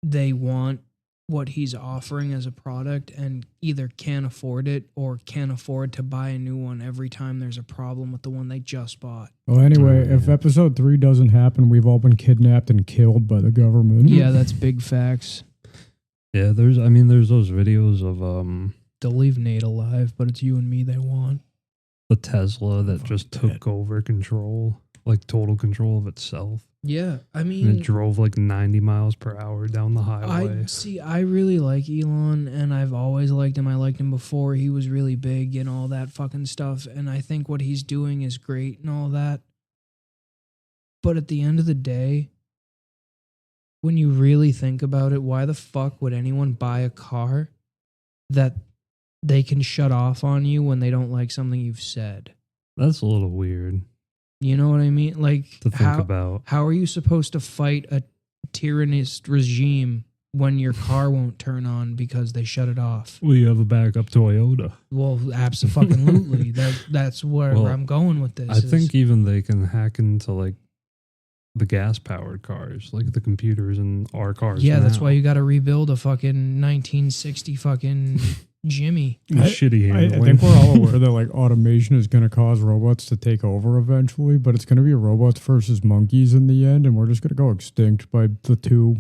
S1: they want what he's offering as a product and either can't afford it or can't afford to buy a new one every time there's a problem with the one they just bought.
S2: Well, anyway,
S3: Oh,
S2: if
S3: yeah.
S2: episode 3 doesn't happen, we've all been kidnapped and killed by the government.
S1: Yeah, that's big facts.
S3: Yeah, there's those videos of
S1: They'll leave Nate alive, but it's you and me they want.
S3: the Tesla that
S2: Fuck
S3: just
S2: that.
S3: took over control, like total control of itself.
S1: Yeah, I
S3: And
S1: mean,
S3: it drove like 90 miles per hour down the highway.
S1: I really like Elon, and I've always liked him. I liked him before he was really big and all that fucking stuff. And I think what he's doing is great and all that. But at the end of the day, when you really think about it, why the fuck would anyone buy a car that they can shut off on you when they don't like something you've said?
S3: That's a little weird
S1: You know what I mean? Like,
S3: to think about.
S1: how are you supposed to fight a tyrannist regime when your car won't turn on because they shut it off?
S3: Well, you have a backup Toyota.
S1: Well, absolutely. That's where
S3: Well,
S1: I'm going with this.
S3: I think even they can hack into like the gas powered cars, like the computers in our cars.
S1: yeah, that's
S3: now.
S1: why you got to rebuild a fucking 1960 fucking Jimmy.
S3: The shitty
S2: I
S3: handling.
S2: think we're all aware that like automation is going to cause robots to take over eventually, but it's going to be robots versus monkeys in the end, and we're just going to go extinct by the two.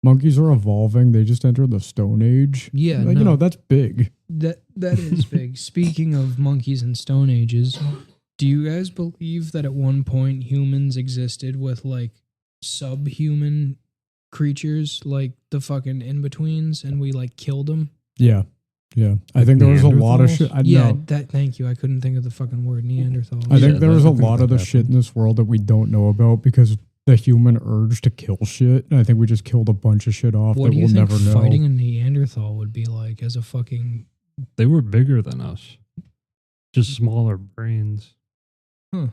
S2: Monkeys are evolving; they just entered the Stone Age.
S1: Yeah,
S2: Like,
S1: no.
S2: you know that's big.
S1: That is big. Speaking of monkeys and stone ages, do you guys believe that at one point humans existed with like subhuman creatures, like the fucking in-betweens, and we like killed them?
S2: Yeah, yeah. I think there was a lot of
S3: Neanderthals?
S2: shit.
S1: Yeah,
S2: No,
S1: thank you. I couldn't think of the fucking word Neanderthal.
S2: I think
S3: Yeah,
S2: there was a
S3: I think
S2: lot of
S3: that
S2: the shit in
S3: happened.
S2: this world that we don't know about because the human urge to kill shit. And I think we just killed a bunch of shit off
S1: What
S2: that
S1: do you
S2: we'll
S1: think
S2: never know.
S1: fighting a Neanderthal would be like as a fucking...
S3: They were bigger than us, just smaller brains.
S1: That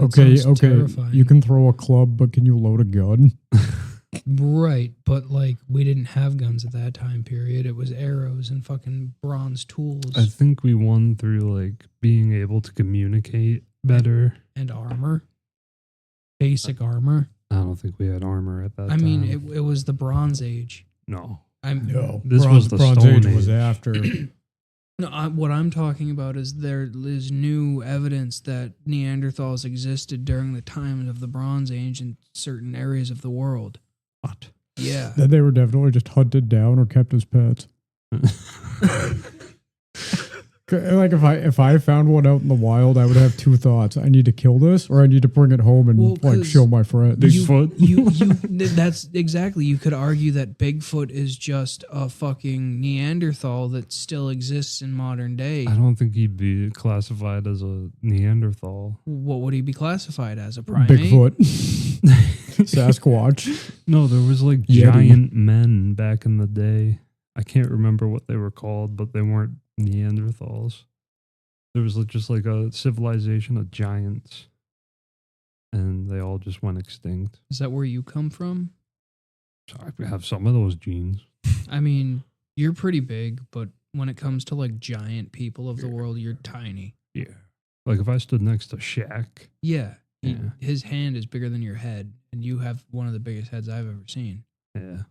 S2: Okay,
S1: sounds
S2: okay.
S1: terrifying.
S2: You can throw a club, but can you load a gun?
S1: Right, but like we didn't have guns at that time period. It was arrows and fucking bronze tools
S3: I think we won through like being able to communicate better.
S1: and armor. Basic armor.
S3: I don't think we had armor at that
S1: I
S3: time.
S1: mean, it was the Bronze Age.
S3: no.
S1: I'm
S3: This was the
S2: Bronze
S3: Stone
S2: Age was
S3: Age.
S2: after.
S1: No, what I'm talking about is there is new evidence that Neanderthals existed during the time of the Bronze Age in certain areas of the world.
S3: What?
S1: Yeah.
S2: That they were definitely just hunted down or kept as pets. Like if I found one out in the wild, I would have two thoughts: I need to kill this, or I need to bring it home and
S1: Well,
S2: like
S1: 'cause
S2: show my friends.
S3: Bigfoot?
S1: That's exactly. You could argue that Bigfoot is just a fucking Neanderthal that still exists in modern day.
S3: I don't think he'd be classified as a Neanderthal.
S1: What would he be classified as? A primate?
S2: Bigfoot, Sasquatch.
S3: No, there was like
S2: Yeti.
S3: giant men back in the day. I can't remember what they were called, but they weren't Neanderthals. There was just like a civilization of giants, and they all just went extinct.
S1: Is that where you come from?
S3: So I have some of those genes.
S1: I mean, you're pretty big, but when it comes to like giant people of the world, you're tiny.
S3: Yeah. Like if I stood next to Shaq.
S1: Yeah.
S3: Yeah.
S1: His hand is bigger than your head, and you have one of the biggest heads I've ever seen.
S3: Yeah.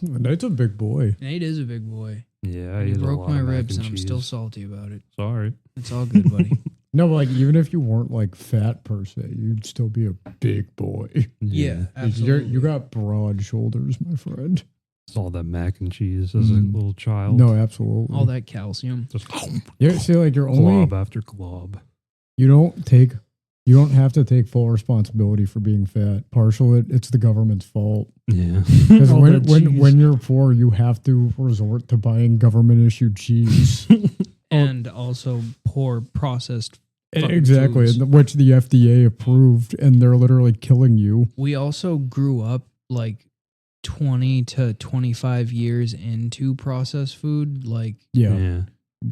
S2: Nate's a big boy.
S1: Nate is a big boy.
S3: Yeah, I
S1: You
S3: ate a
S1: broke
S3: lot
S1: my
S3: of mac
S1: ribs, and I'm
S3: cheese.
S1: still salty about it.
S3: Sorry.
S1: It's all good, buddy.
S2: No, but like even if you weren't like fat per se, you'd still be a big boy.
S1: Yeah,
S2: Like,
S1: absolutely.
S2: you got broad shoulders, my friend.
S3: It's all that mac and cheese as a
S2: Mm.
S3: little child.
S2: No, absolutely.
S1: all that calcium.
S3: Just
S2: Yeah, see, like you're only
S3: glob after glob.
S2: you don't take You don't have to take full responsibility for being fat. Partial it's the government's fault.
S3: Yeah.
S2: Because
S3: All that cheese.
S2: when you're poor, you have to resort to buying government issued cheese.
S1: And also poor processed fucking
S2: Exactly,
S1: foods.
S2: which the FDA approved, and they're literally killing you.
S1: We also grew up like 20 to 25 years into processed food. Like,
S2: Yeah.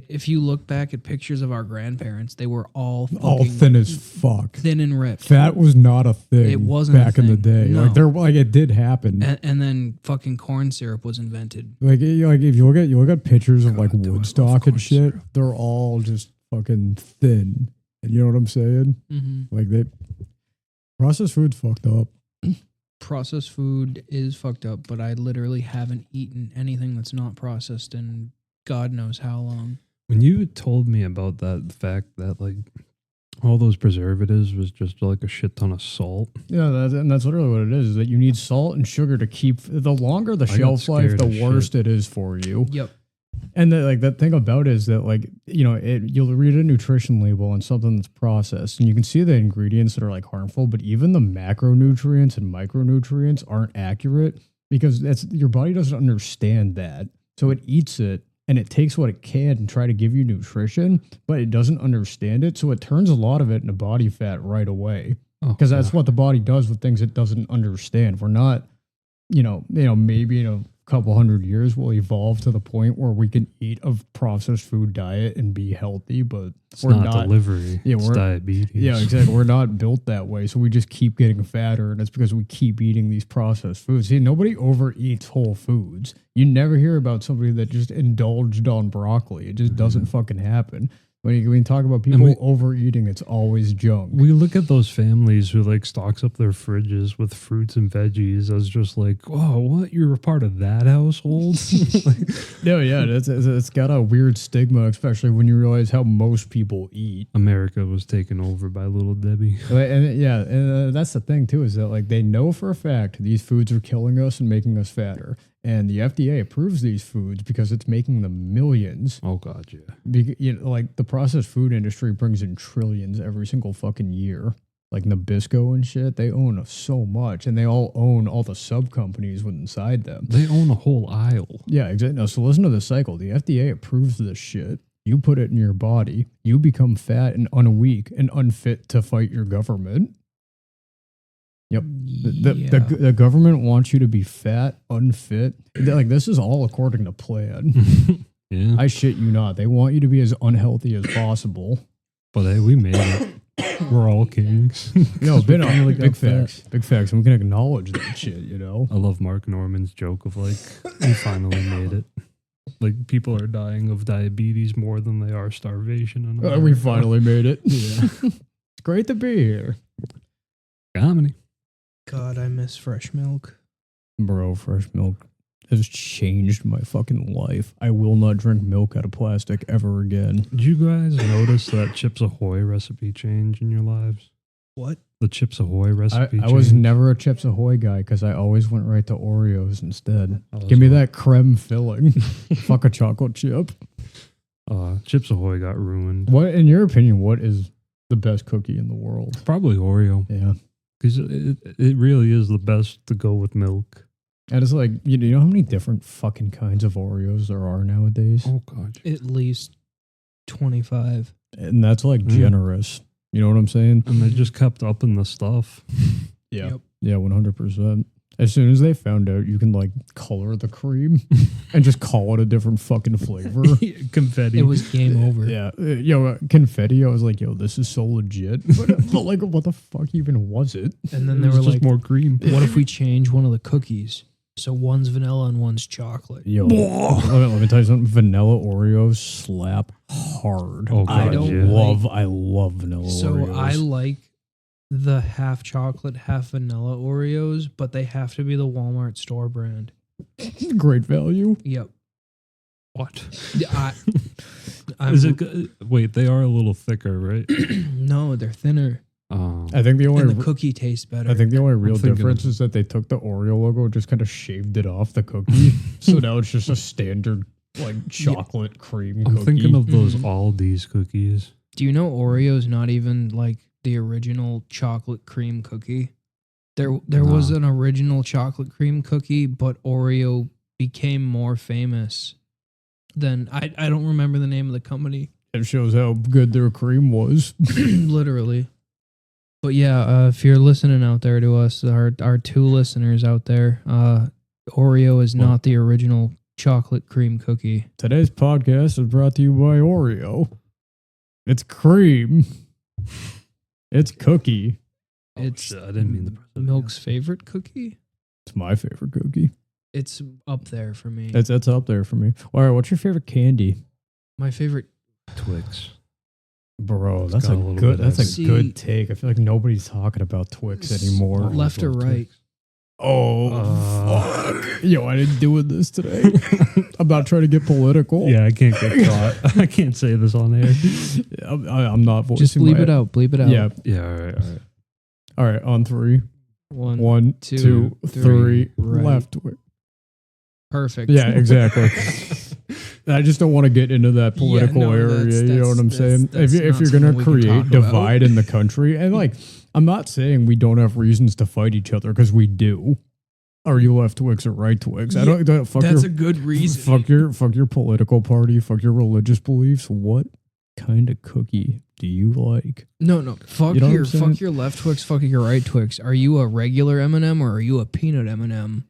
S1: if you look back at pictures of our grandparents, they were all
S2: All
S1: fucking
S2: thin as fuck.
S1: thin and ripped.
S2: Fat was not a thing.
S1: It wasn't a
S2: back in the
S1: thing.
S2: day.
S1: No.
S2: Like it did happen.
S1: And then fucking corn syrup was invented.
S2: Like if you look at pictures of like
S1: God, do I love
S2: Woodstock
S1: corn
S2: and shit,
S1: syrup.
S2: they're all just fucking thin. And you know what I'm saying?
S1: Mm-hmm.
S2: Like processed food's fucked up.
S1: Processed food is fucked up, but I literally haven't eaten anything that's not processed in God knows how long.
S3: When you told me about that, the fact that like all those preservatives was just like a shit ton of salt.
S2: Yeah, that's literally what it is that you need salt and sugar to keep. The longer the
S3: got
S2: shelf life,
S3: scared
S2: the
S3: as
S2: worse it is for you.
S1: Yep.
S2: And that thing about it is that, like, you know, you'll read a nutrition label on something that's processed, and you can see the ingredients that are like harmful, but even the macronutrients and micronutrients aren't accurate because your body doesn't understand that. So it eats it and it takes what it can and try to give you nutrition, but it doesn't understand it. So it turns a lot of it into body fat right away because that's what the body does with things it doesn't understand. We're not, maybe in a couple 100 years we'll evolve to the point where we can eat a processed food diet and be healthy, but
S3: It's
S2: we're
S3: not delivery.
S2: Yeah,
S3: it's diabetes.
S2: Yeah, exactly. We're not built that way, so we just keep getting fatter, and it's because we keep eating these processed foods. See, nobody overeats whole foods. You never hear about somebody that just indulged on broccoli. It just doesn't fucking happen. When you talk about people overeating, it's always junk.
S3: We look at those families who like stocks up their fridges with fruits and veggies as just like, oh, what? You're a part of that household?
S2: No, yeah, it's got a weird stigma, especially when you realize how most people eat.
S3: America was taken over by Little Debbie.
S2: And that's the thing too, is that like they know for a fact these foods are killing us and making us fatter. And the FDA approves these foods because it's making them millions.
S3: Oh God, yeah.
S2: Like the processed food industry brings in trillions every single fucking year. Like Nabisco and shit, they own so much, and they all own all the sub companies inside them.
S3: They own a whole aisle.
S2: Yeah, exactly. No, so listen to the cycle. The FDA approves this shit. You put it in your body. You become fat and weak and unfit to fight your government. Yep. The government wants you to be fat, unfit. Like, this is all according to plan.
S3: Yeah.
S2: I shit you not. They want you to be as unhealthy as possible.
S3: But hey, we made it. We're all kings.
S2: Big facts. Big facts. And we can acknowledge that shit, you know?
S3: I love Mark Norman's joke of like, we finally made it. Like, people are dying of diabetes more than they are starvation. And
S2: We finally made it. Yeah. It's great to be here.
S3: Comedy.
S1: God, I miss fresh milk.
S2: Bro, fresh milk has changed my fucking life. I will not drink milk out of plastic ever again.
S3: Did you guys notice that Chips Ahoy recipe change in your lives?
S1: What?
S3: The Chips Ahoy recipe
S2: I was
S3: change?
S2: never a Chips Ahoy guy because I always went right to Oreos instead.
S3: Oh,
S2: Give me
S3: that's
S2: that creme filling. Fuck a chocolate chip.
S3: Chips Ahoy got ruined.
S2: What, in your opinion, what is the best cookie in the world?
S3: Probably Oreo.
S2: Yeah.
S3: Because it really is the best to go with milk.
S2: And it's like, you know how many different fucking kinds of Oreos there are nowadays?
S3: Oh, God.
S1: At least 25.
S2: And that's like generous. You know what I'm saying?
S3: And they just kept upping the stuff.
S2: Yeah.
S1: Yep.
S2: Yeah, 100%. As soon as they found out you can like color the cream and just call it a different fucking flavor.
S3: Confetti.
S1: It was game over.
S2: Yeah. Confetti, I was like, yo, this is so legit. But like, what the fuck even was it?
S1: And then
S3: It
S1: they
S3: was
S1: were
S3: just
S1: like,
S3: more cream.
S1: what if we change one of the cookies? So one's vanilla and one's chocolate.
S2: Yo, let me tell you something. Vanilla Oreos slap hard.
S3: Oh, God,
S2: I love vanilla Oreos.
S1: So I like the half chocolate, half vanilla Oreos, but they have to be the Walmart store brand.
S2: Great value.
S1: Yep.
S3: What?
S1: I'm,
S3: Wait, they are a little thicker, right?
S1: no, they're thinner.
S2: I think the only
S1: And the cookie tastes better.
S2: I think the only real
S3: thinking
S2: difference is that they took the Oreo logo and just kind of shaved it off the cookie. So now it's just a standard like chocolate cream
S3: I'm
S2: cookie.
S3: thinking of those Aldi's cookies.
S1: Do you know Oreo's not even like the original chocolate cream cookie? There was an original chocolate cream cookie, but Oreo became more famous than I don't remember the name of the company.
S2: It shows how good their cream was.
S1: Literally. But yeah, if you're listening out there to us, our two listeners out there, Oreo is not the original chocolate cream cookie.
S2: Today's podcast is brought to you by Oreo. It's cream. It's cookie.
S1: It's
S3: shit, I didn't mean to press it
S1: Milk's favorite cookie.
S2: It's my favorite cookie.
S1: It's up there for me.
S2: It's up there for me. All right, what's your favorite candy?
S1: My favorite.
S3: Twix.
S2: Bro,
S3: It's
S2: that's
S3: got
S2: a
S3: a little
S2: good.
S3: bit of
S2: That's a
S1: it.
S2: good take. I feel like nobody's talking about Twix anymore.
S1: Left or right?
S2: Fuck. Yo, I didn't do this today. I'm not trying to get political.
S3: Yeah, I can't get caught. I can't say this on air.
S2: I'm not voicing.
S1: Just bleep
S2: my-
S1: it out. Bleep it out.
S2: Yeah.
S3: Yeah, all right.
S2: All right. On three.
S1: One.
S2: 1,
S1: two,
S2: 2, 3.
S1: three, right.
S2: Left.
S1: Perfect.
S2: Yeah, exactly. I just don't want to get into that political
S1: no,
S2: area. You know what I'm saying?
S1: that's
S2: If
S1: not
S2: you're gonna
S1: something we can
S2: create
S1: talk about.
S2: divide in the country, and like, I'm not saying we don't have reasons to fight each other because we do. Are you left Twix or right Twix? I don't fuck
S1: That's
S2: your
S1: a good reason.
S2: fuck your political party. Fuck your religious beliefs. What kind of cookie do you like?
S1: No. Fuck
S2: You know what I'm saying?
S1: fuck your left Twix. Fuck your right Twix. Are you a regular M&M or are you a peanut M&M?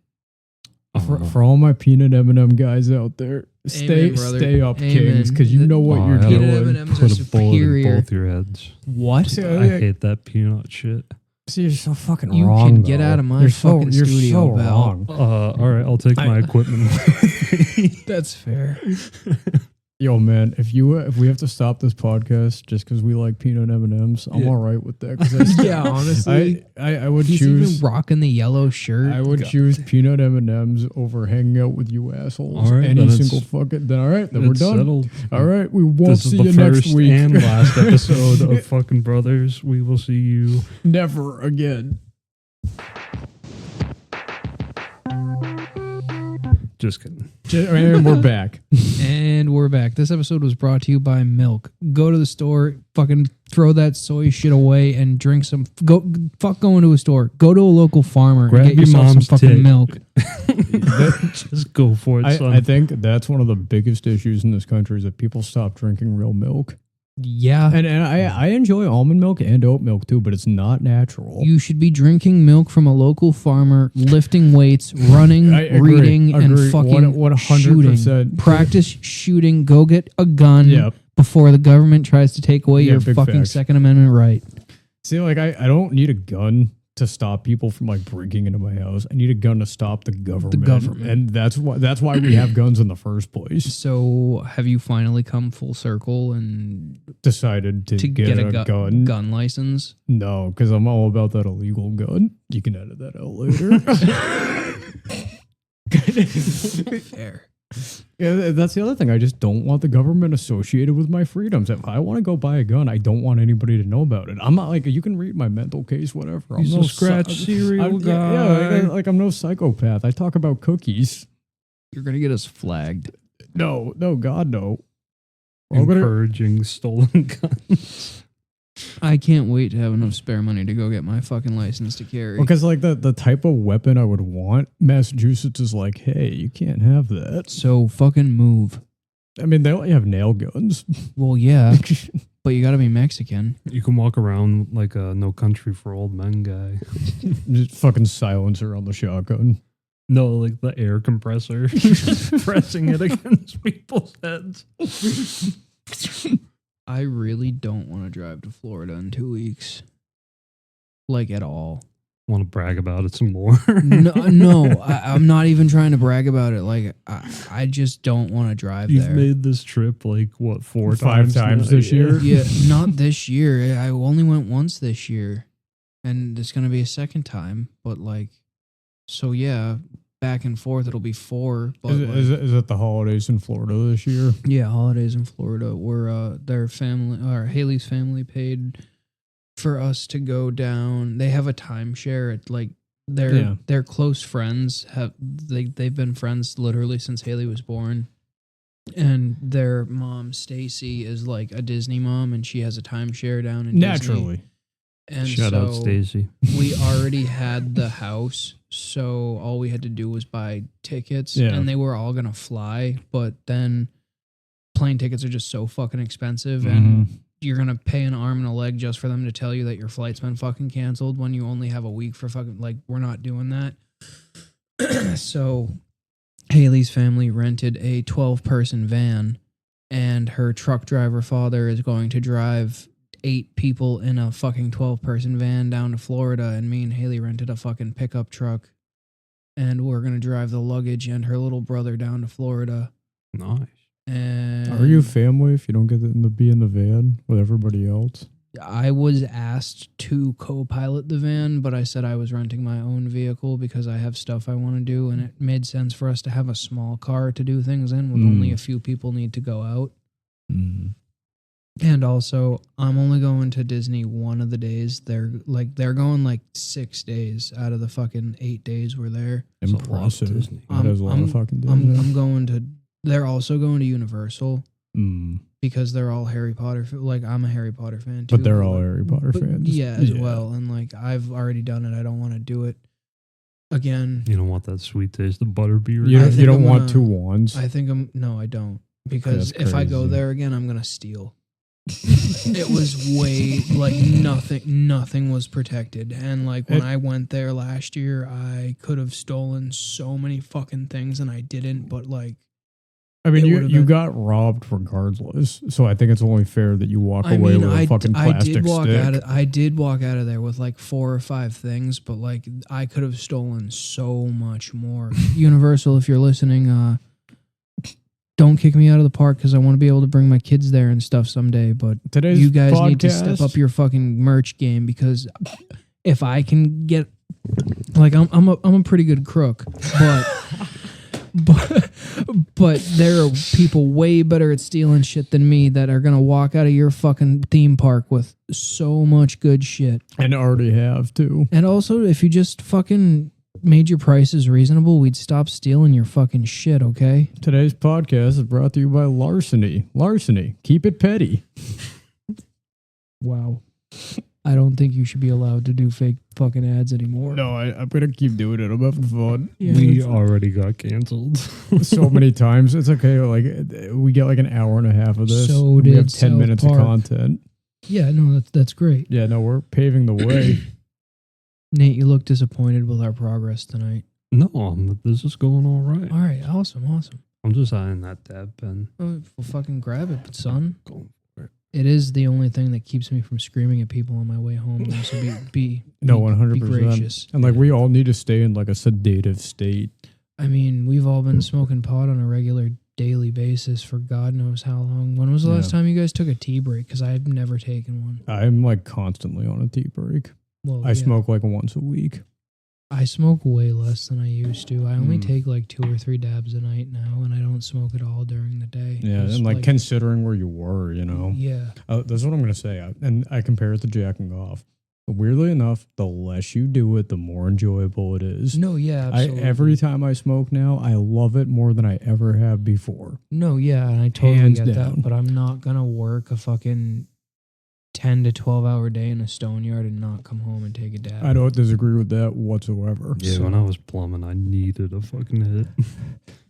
S2: For all my peanut M&M guys out there,
S1: Amen, brother.
S2: stay up,
S1: Amen.
S2: Kings, because you know what you're
S1: Peanut
S2: doing.
S1: M&Ms
S3: Put
S1: are
S3: a bullet in
S1: superior.
S3: both your heads.
S1: What?
S3: I hate that peanut shit.
S2: See, you're so fucking
S1: You
S2: wrong.
S1: can get
S2: though.
S1: out of my
S2: you're
S1: fucking
S2: you're
S1: studio,
S2: so
S1: Val.
S2: wrong.
S3: All right, I'll take my equipment.
S1: That's fair.
S2: Yo, man, if we have to stop this podcast just because we like peanut M&Ms, I'm
S3: Yeah.
S2: all right with that. 'Cause
S1: Yeah, honestly.
S2: I would
S1: He's
S2: choose.
S1: even rocking the yellow shirt.
S2: I would choose peanut M&Ms over hanging out with you assholes.
S3: All right,
S2: any
S3: then
S2: single fucking. Then all right, then we're
S3: It's
S2: done.
S3: settled.
S2: All right, we won't
S3: This is
S2: see
S3: the
S2: you
S3: first
S2: next week.
S3: and last episode of fucking Brothers. We will see you.
S2: Never again.
S3: Just kidding.
S2: And we're back.
S1: And we're back. This episode was brought to you by Milk. Go to the store, fucking throw that soy shit away and drink some. Fuck going to a store. Go to a local farmer
S3: Grab
S1: and get
S3: your
S1: yourself some
S3: mom's
S1: fucking
S3: tit.
S1: milk.
S3: Just go for it, son.
S2: I think that's one of the biggest issues in this country is that people stop drinking real milk.
S1: Yeah.
S2: And I enjoy almond milk and oat milk too, but it's not natural.
S1: You should be drinking milk from a local farmer, lifting weights, running,
S2: I agree,
S1: reading, and
S2: agree.
S1: fucking
S2: 100%.
S1: shooting. Practice shooting. Go get a gun
S2: Yep.
S1: before the government tries to take away
S2: Yeah,
S1: your
S2: big
S1: fucking
S2: facts.
S1: Second Amendment right.
S2: See, like I don't need a gun to stop people from like breaking into my house. I need a gun to stop the government. And that's why we have guns in the first place.
S1: So, have you finally come full circle and
S2: Decided to get a gun.
S1: gun license?
S2: No, because I'm all about that illegal gun. You can edit that out later.
S1: Fair.
S2: Yeah, that's the other thing. I just don't want the government associated with my freedoms. If I want to go buy a gun, I don't want anybody to know about it. I'm not like, you can read my mental case, whatever. I'm
S3: He's
S2: no
S3: a scratch cereal guy.
S2: Yeah, like I'm no psychopath. I talk about cookies.
S1: You're gonna get us flagged.
S2: No, God, no. I'm gonna-
S3: Encouraging stolen guns.
S1: I can't wait to have enough spare money to go get my fucking license to carry.
S2: Because like the type of weapon I would want, Massachusetts is like, hey, you can't have that.
S1: So fucking move.
S2: I mean, they only have nail guns.
S1: Well, yeah, but you gotta be Mexican.
S3: You can walk around like a No Country for Old Men guy.
S2: Just fucking silencer on the shotgun.
S3: No, like the air compressor. Pressing it against people's heads.
S1: I really don't want to drive to Florida in 2 weeks. Like at all.
S3: Want to brag about it some more?
S1: No, I'm not even trying to brag about it. Like, I just don't want to drive
S3: You've
S1: there.
S3: made this trip like what, 5
S2: times
S3: now?
S2: this year?
S1: Yeah, not this year. I only went once this year. And it's going to be a second time. But like, so yeah, back and forth, it'll be 4. But
S2: Is it the holidays in Florida this year?
S1: yeah, holidays in Florida where their family, or Haley's family paid for us to go down. They have a timeshare at like their close friends they've been friends literally since Haley was born. And their mom, Stacy, is like a Disney mom and she has a timeshare down in Disney.
S2: Naturally.
S1: And
S3: Shout out
S1: so
S3: Stacy.
S1: we already had the house, so all we had to do was buy tickets,
S2: Yeah.
S1: and they were all gonna fly. But then plane tickets are just so fucking expensive, and you're gonna pay an arm and a leg just for them to tell you that your flight's been fucking canceled when you only have a week for fucking, like, we're not doing that. So Haley's family rented a 12-person van, and her truck driver father is going to drive 8 people in a fucking 12-person van down to Florida, and me and Haley rented a fucking pickup truck, and we're gonna drive the luggage and her little brother down to Florida.
S3: Nice.
S1: And
S2: Are you family if you don't get to be in the van with everybody else?
S1: I was asked to co-pilot the van, but I said I was renting my own vehicle because I have stuff I want to do, and it made sense for us to have a small car to do things in when only a few people need to go out. And also, I'm only going to Disney one of the days. They're going like 6 days out of the fucking 8 days we're there.
S3: That's a lot of
S2: Impressive.
S3: Disney.
S2: That is a lot of fucking Disney.
S1: I'm going to. They're also going to Universal
S2: Mm.
S1: because they're all Harry Potter. Like, I'm a Harry Potter fan too.
S2: But they're all Harry Potter fans.
S1: Yeah, as well. And like, I've already done it. I don't want to do it again.
S3: You don't want that sweet taste of butterbeer.
S2: You
S1: I
S2: don't,
S1: think
S2: you don't
S1: I'm
S2: want
S1: gonna-
S2: 2 wands.
S1: I think no, I don't. Because
S2: That's
S1: if I go
S2: crazy.
S1: there again, I'm gonna steal. It was way like nothing was protected, and like when I went there last year, I could have stolen so many fucking things and I didn't. But like,
S2: I mean,
S1: it
S2: you
S1: would've
S2: you
S1: been-
S2: got robbed regardless, so I think it's only fair that you walk
S1: I
S2: away
S1: mean,
S2: with a fucking
S1: I
S2: plastic
S1: did walk
S2: stick.
S1: I did walk out of there with like 4 or 5 things, but like I could have stolen so much more. Universal, if you're listening, don't kick me out of the park because I want to be able to bring my kids there and stuff someday. But
S2: Today's
S1: you guys
S2: podcast,
S1: need to step up your fucking merch game, because if I can get, like, I'm a pretty good crook, but there are people way better at stealing shit than me that are gonna walk out of your fucking theme park with so much good shit.
S2: and already have too.
S1: And also, if you just fucking made your prices reasonable, we'd stop stealing your fucking shit, okay?
S2: Today's podcast is brought to you by Larceny. Larceny, keep it petty.
S1: Wow. I don't think you should be allowed to do fake fucking ads anymore.
S2: No, I'm gonna keep doing it. I'm having fun.
S1: Yeah,
S3: We already got canceled.
S2: So many times. It's okay. Like, we get like an hour and a half of this.
S1: So
S2: and we have
S1: did
S2: 10
S1: South
S2: minutes
S1: Park.
S2: of content.
S1: yeah, no, that's great.
S2: Yeah, no, we're paving the way.
S1: Nate, you look disappointed with our progress tonight.
S3: No, this is going all right.
S1: All right, awesome.
S3: I'm just eyeing that dab pen.
S1: Oh, well, fucking grab it, son.
S3: Going for it.
S1: It is the only thing that keeps me from screaming at people on my way home. Though, so be
S2: No,
S1: be
S2: 100%.
S1: gracious.
S2: And like, we all need to stay in like a sedative state.
S1: I mean, we've all been smoking pot on a regular daily basis for God knows how long. When was the last time you guys took a tea break? Because I've never taken one.
S2: I'm like constantly on a tea break.
S1: Well,
S2: I
S1: yeah.
S2: smoke like once a week.
S1: I smoke way less than I used to. I only
S2: Mm.
S1: take like 2 or 3 dabs a night now, and I don't smoke at all during the day.
S2: Yeah,
S1: 'Cause,
S2: and like considering where you were, you know.
S1: Yeah.
S2: That's what I'm gonna say. And I compare it to jacking off. But weirdly enough, the less you do it, the more enjoyable it is.
S1: No, yeah, absolutely.
S2: Every time I smoke now, I love it more than I ever have before.
S1: No, yeah, and I totally
S2: Hands
S1: get
S2: down.
S1: that, but I'm not gonna work a fucking 10 to 12 hour day in a stone yard and not come home and take a dab.
S2: I don't disagree with that whatsoever.
S3: Yeah, when I was plumbing, I needed a fucking hit.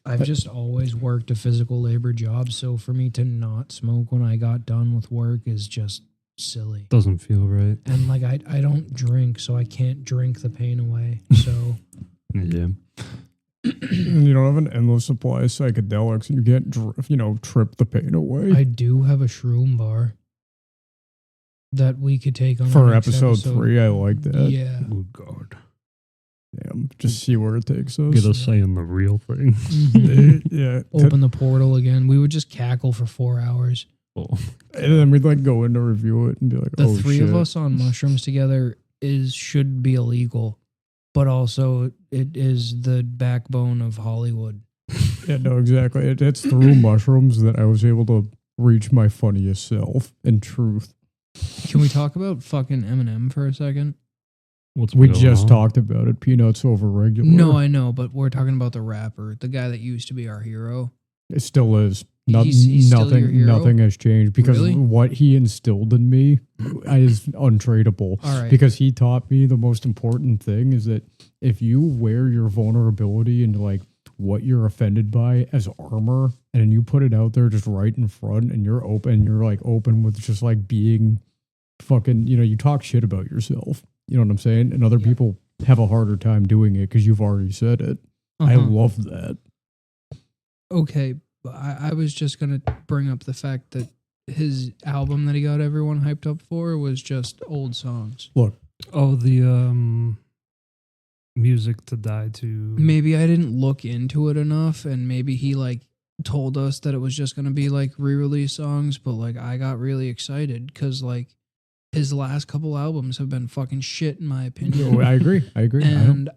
S1: I've just always worked a physical labor job, so for me to not smoke when I got done with work is just silly.
S3: Doesn't feel right.
S1: And like I don't drink, so I can't drink the pain away. So
S3: Yeah.
S2: You don't have an endless supply of psychedelics, and you can't, trip the pain away.
S1: I do have a shroom bar that we could take on
S2: For
S1: our next
S2: episode 3, I like that.
S1: Yeah.
S3: Oh, God.
S2: Damn, just see where it takes us.
S3: Get us saying the real thing.
S1: Mhm.
S2: Yeah.
S1: Open the portal again. We would just cackle for 4 hours.
S3: Oh,
S2: And then we'd like go in to review it and be like,
S1: The
S2: oh,
S1: three
S2: shit.
S1: of us on mushrooms together should be illegal, but also it is the backbone of Hollywood.
S2: Yeah, no, exactly. It's through mushrooms that I was able to reach my funniest self in truth.
S1: Can we talk about fucking Eminem for a second?
S3: what's
S2: We
S3: going
S2: just
S3: on?
S2: talked about it. Peanuts over regular.
S1: No, I know, but we're talking about the rapper, the guy that used to be our hero.
S2: It still is.
S1: He's still your hero?
S2: Nothing has changed because
S1: Really?
S2: what he instilled in me is untradeable.
S1: All right.
S2: Because he taught me the most important thing is that if you wear your vulnerability and like what you're offended by as armor, and then you put it out there just right in front, and you're like open with just like being fucking, you talk shit about yourself. You know what I'm saying? And other people have a harder time doing it because you've already said it. I love that.
S1: Okay, but I was just gonna bring up the fact that his album that he got everyone hyped up for was just old songs.
S2: Look,
S3: Oh, the music to die to.
S1: Maybe I didn't look into it enough, and maybe he like told us that it was just gonna be like re-release songs, but like I got really excited because like his last couple albums have been fucking shit in my opinion.
S2: I agree.
S1: And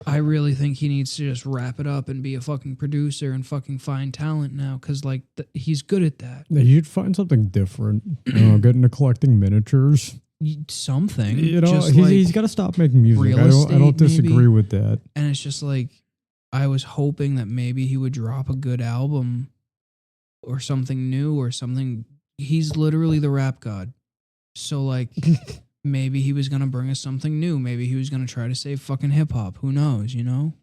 S1: I really think he needs to just wrap it up and be a fucking producer and fucking find talent now because like he's good at that.
S2: You'd find something different. Get into collecting miniatures.
S1: Something,
S2: Just he's got to stop making music.
S1: real
S2: I
S1: estate,
S2: don't disagree
S1: maybe.
S2: with that.
S1: And it's just like I was hoping that maybe he would drop a good album or something new or something. He's literally the rap god. So like maybe he was gonna bring us something new. Maybe he was gonna try to save fucking hip hop. Who knows? I don't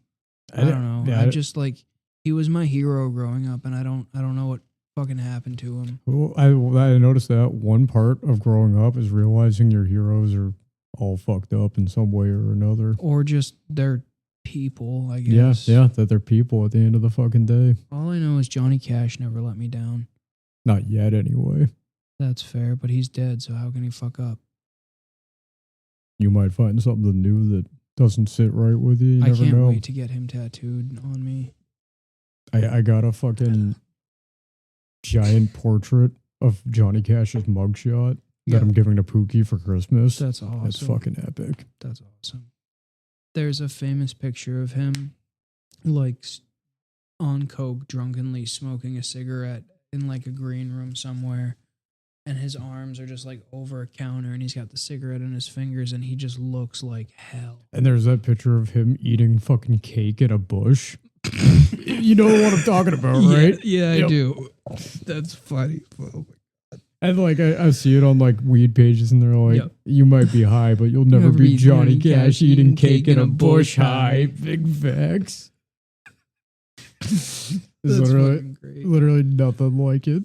S1: know.
S2: Yeah,
S1: I just like he was my hero growing up, and I don't know what fucking happened to him.
S2: Well, I noticed that one part of growing up is realizing your heroes are all fucked up in some way or another.
S1: Or just they're people, I guess.
S2: Yeah, that they're people at the end of the fucking day.
S1: All I know is Johnny Cash never let me down.
S2: Not yet, anyway.
S1: That's fair, but he's dead, so how can he fuck up?
S2: You might find something new that doesn't sit right with you. You
S1: I
S2: never
S1: can't
S2: know.
S1: wait to get him tattooed on me.
S2: I got a fucking giant portrait of Johnny Cash's mugshot that I'm giving to Pookie for Christmas.
S1: That's awesome.
S2: That's fucking epic.
S1: That's awesome. There's a famous picture of him, like, on coke, drunkenly smoking a cigarette in, like, a green room somewhere. And his arms are just, like, over a counter, and he's got the cigarette in his fingers, and he just looks like hell.
S2: And there's that picture of him eating fucking cake in a bush. You know what I'm talking about, right?
S1: Yeah,
S2: Yep.
S1: I do. That's funny. Oh my
S2: And like I see it on like weed pages, and they're like,
S1: Yep.
S2: "You might be high, but you'll never be Johnny Cash eating cake in a bush high." Big facts. There's
S1: That's fucking great.
S2: literally nothing like it.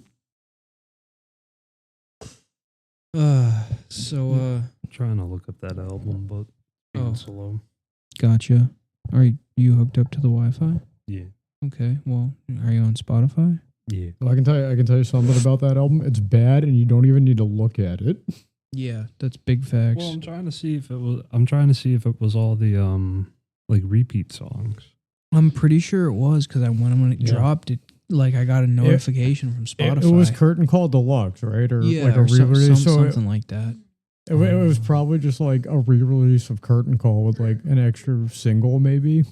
S3: I'm trying to look up that album, but being slow.
S1: Gotcha. Are you hooked up to the Wi-Fi?
S3: Yeah.
S1: Okay. Well, are you on Spotify?
S3: Yeah.
S2: Well, I can tell you something about that album. It's bad, and you don't even need to look at it.
S1: Yeah, that's big facts.
S3: Well, I'm trying to see if it was all the like repeat songs.
S1: I'm pretty sure it was because when it dropped, it like I got a notification from Spotify.
S2: It was Curtain Call Deluxe, right? Or
S1: yeah,
S2: like a
S1: or
S2: re-release.
S1: something like that.
S2: It was probably just like a re-release of Curtain Call with like an extra single, maybe.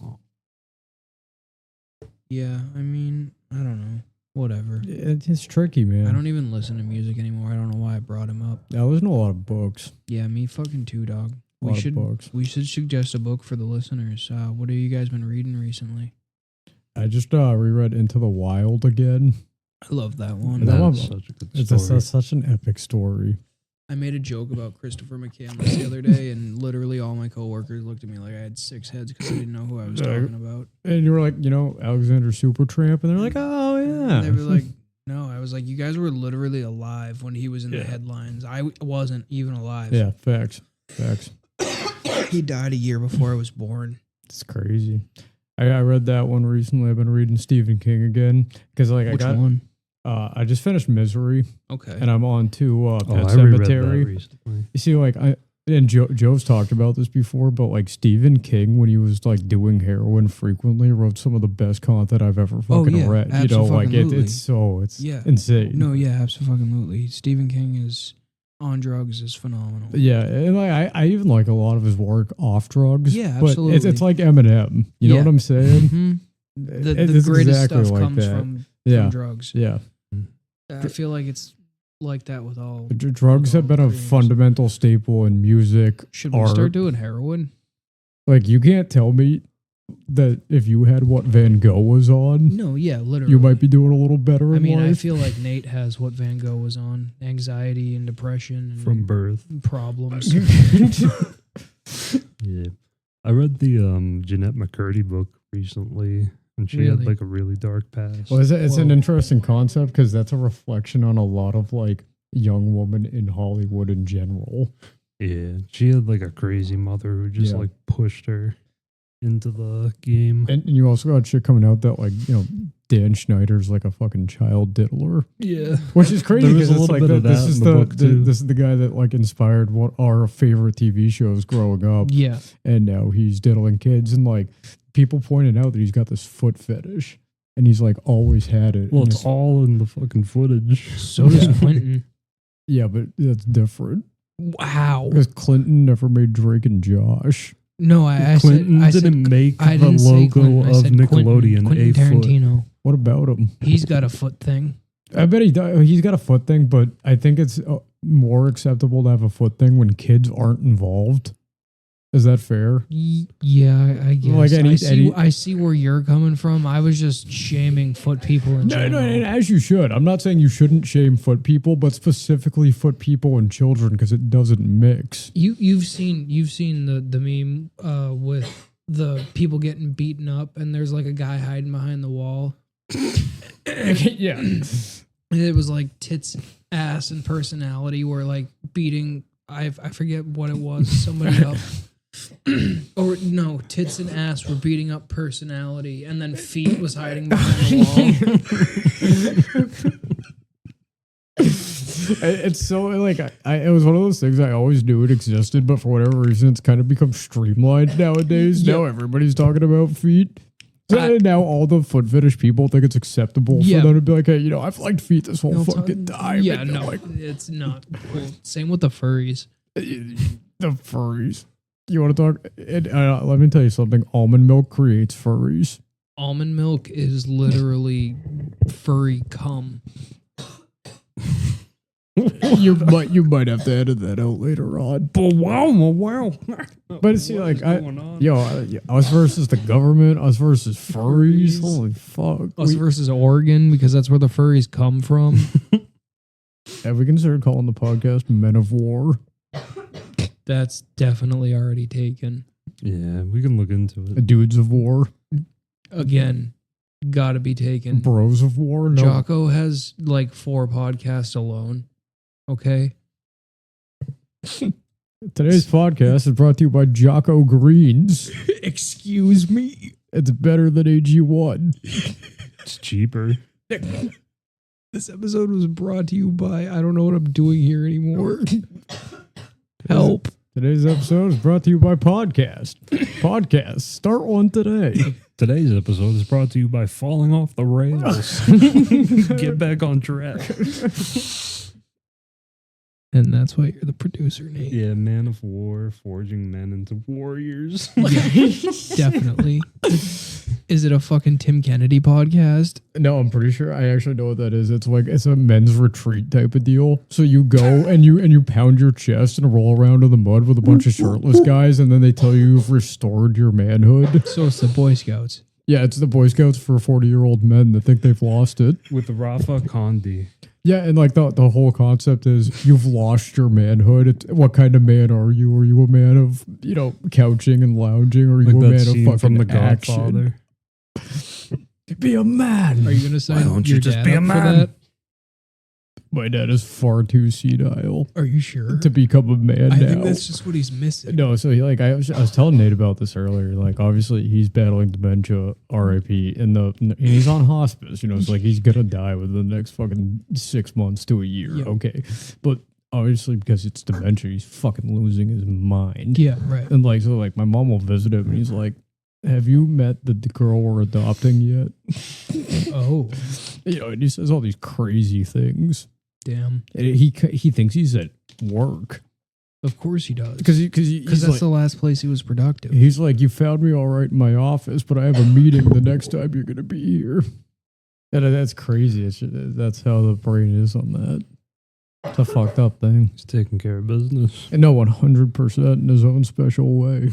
S1: Yeah, I mean, I don't know. Whatever.
S2: It's tricky, man.
S1: I don't even listen to music anymore. I don't know why I brought him up.
S2: I listen to a lot of books.
S1: Yeah, me fucking too, dog.
S2: A lot of books.
S1: We should suggest a book for the listeners. What have you guys been reading recently?
S2: I just reread Into the Wild again.
S1: I love that one.
S3: That's such a good story.
S2: It's such an epic story.
S1: I made a joke about Christopher McCandless the other day, and literally all my coworkers looked at me like I had 6 heads because I didn't know who I was talking about.
S2: And you were like, Alexander Supertramp, and they're like, oh yeah.
S1: And they were like, no. I was like, you guys were literally alive when he was in the headlines. I wasn't even alive.
S2: Yeah, facts.
S1: He died a year before I was born.
S2: It's crazy. I read that one recently. I've been reading Stephen King again because
S1: Which one?
S2: I just finished Misery.
S1: Okay.
S2: And I'm on to Pet
S3: I reread that
S2: Cemetery.
S3: recently.
S2: You see, like Joe's talked about this before, but like Stephen King, when he was like doing heroin frequently, wrote some of the best content I've ever fucking read. It's insane.
S1: No, yeah, absolutely. Stephen King is on drugs is phenomenal.
S2: Yeah, and like I even like a lot of his work off drugs.
S1: Yeah,
S2: but
S1: absolutely.
S2: it's like Eminem. You know what I'm saying?
S1: Mm-hmm. The
S2: It's
S1: greatest
S2: exactly
S1: stuff
S2: like
S1: comes
S2: that.
S1: from drugs.
S2: Yeah.
S1: I feel like it's like that with all.
S2: Drugs have been a
S1: creators.
S2: fundamental staple in music.
S1: Should we
S2: art.
S1: start doing heroin?
S2: Like, you can't tell me that if you had what Van Gogh was on,
S1: No, yeah, literally.
S2: you might be doing a little better
S1: I
S2: in
S1: mean, I
S2: life.
S1: feel like Nate has what Van Gogh was on: anxiety and depression and
S3: From birth.
S1: problems.
S3: Yeah. I read the Jeanette McCurdy book recently, and she had
S1: Really?
S3: like a really dark past.
S2: Well, it's an
S1: Whoa.
S2: interesting concept because that's a reflection on a lot of like young women in Hollywood in general.
S3: Yeah. She had like a crazy mother who just
S2: Yeah.
S3: like pushed her into the game.
S2: And you also got shit coming out that like, you know, Dan Schneider's like a fucking child diddler,
S3: Yeah.
S2: which is crazy
S3: There was
S2: because
S3: a
S2: it's
S3: little
S2: like
S3: bit of
S2: this
S3: that
S2: is
S3: in the book, too.
S2: this is the guy that like inspired what our favorite TV shows growing up,
S1: Yeah.
S2: and now he's diddling kids, and like people pointed out that he's got this foot fetish, and he's like always had it.
S3: Well,
S2: and
S3: it's all in the fucking footage.
S1: So does Quentin.
S2: yeah, but that's different
S1: Wow.
S2: because Clinton never made Drake and Josh.
S1: No, I
S3: Clinton
S1: said
S3: didn't make
S1: I
S3: the
S1: didn't say
S3: logo
S1: Quentin, I
S3: of
S1: said
S3: Nickelodeon
S1: Quentin
S3: a foot.
S1: Tarantino.
S2: What about him?
S1: He's got a foot thing.
S2: I bet he's got a foot thing, but I think it's more acceptable to have a foot thing when kids aren't involved. Is that fair?
S1: Yeah, I guess.
S2: Like
S1: I see where you're coming from. I was just shaming foot people in
S2: No,
S1: general.
S2: and as you should. I'm not saying you shouldn't shame foot people, but specifically foot people and children because it doesn't mix.
S1: You've seen the meme with the people getting beaten up and there's like a guy hiding behind the wall.
S2: yeah.
S1: And it was like tits, ass, and personality were like beating. I forget what it was. Somebody up. Or no, tits and ass were beating up personality, and then feet was hiding behind the wall.
S2: It's so like it was one of those things I always knew it existed, but for whatever reason, it's kind of become streamlined nowadays.
S1: Yeah.
S2: Now everybody's talking about feet. So now all the foot fetish people think it's acceptable
S1: Yeah.
S2: for them to be like, hey, you know, I've liked feet this whole
S1: No,
S2: fucking time.
S1: Yeah,
S2: And they're
S1: no,
S2: like,
S1: it's not cool. Same with the furries.
S2: the furries. You want to talk? Let me tell you something. Almond milk creates furries.
S1: Almond milk is literally furry cum.
S2: you might have to edit that out later on.
S3: Wow.
S2: But see, like,
S3: going on?
S2: us versus the government, us versus furries.
S1: Furries.
S2: Holy fuck!
S1: Us versus Oregon because that's where the furries come from.
S2: Have we considered calling the podcast "Men of War"?
S1: That's definitely already taken.
S3: Yeah, we can look into it.
S2: Dudes of War,
S1: Again, gotta be taken.
S2: Bros of War. No,
S1: Jocko has like 4 podcasts alone. Okay.
S2: today's podcast is brought to you by Jocko Greens.
S1: Excuse me.
S2: It's better than AG1.
S3: It's cheaper.
S1: This episode was brought to you by I don't know what I'm doing here anymore. Help.
S2: Today's episode is brought to you by Podcast. Podcast. Start one today.
S3: Today's episode is brought to you by falling off the rails. Get back on track.
S1: And that's why you're the producer, Nate.
S3: Yeah, Man of War, forging men into warriors.
S1: Definitely. Is it a fucking Tim Kennedy podcast?
S2: No, I'm pretty sure I actually know what that is. It's like it's a men's retreat type of deal. So you go and you pound your chest and roll around in the mud with a bunch of shirtless guys, and then they tell you you've restored your manhood.
S1: So it's the Boy Scouts.
S2: Yeah, it's the Boy Scouts for 40-year-old men that think they've lost it.
S3: With Rafa Condi.
S2: Yeah, and like the whole concept is you've lost your manhood. What kind of man are you? Are you a man of, you know, couching and lounging, or are you
S3: Like
S2: a
S3: that
S2: man of
S3: scene
S2: fucking
S3: from The
S2: action?
S3: Godfather.
S2: Be a man.
S1: Are you gonna sign
S3: Why don't
S1: your
S3: you just
S1: dad
S3: be a
S1: up for
S3: man?
S1: that?
S2: My dad is far too senile
S1: Are you sure?
S2: to become a man
S1: I
S2: now.
S1: think that's just what he's missing.
S2: No, so like I was telling Nate about this earlier. Like obviously he's battling dementia, R.I.P. And he's on hospice. You know, it's like he's gonna die within the next fucking 6 months to a year.
S1: Yeah.
S2: Okay, but obviously because it's dementia, he's fucking losing his mind.
S1: Yeah, right.
S2: And like so, like my mom will visit him, and he's like, "Have you met the girl we're adopting yet?"
S1: Oh,
S2: You know, and he says all these crazy things.
S1: damn.
S2: And he thinks he's at work
S1: Of course he does.
S2: because
S1: Because that's
S2: like,
S1: the last place he was productive.
S2: he's like, you found me all right in my office, but I have a meeting the next time you're going to be here. And that's crazy. That's how the brain is on that. It's a fucked up thing.
S3: He's taking care of business.
S2: And no, 100% in his own special way.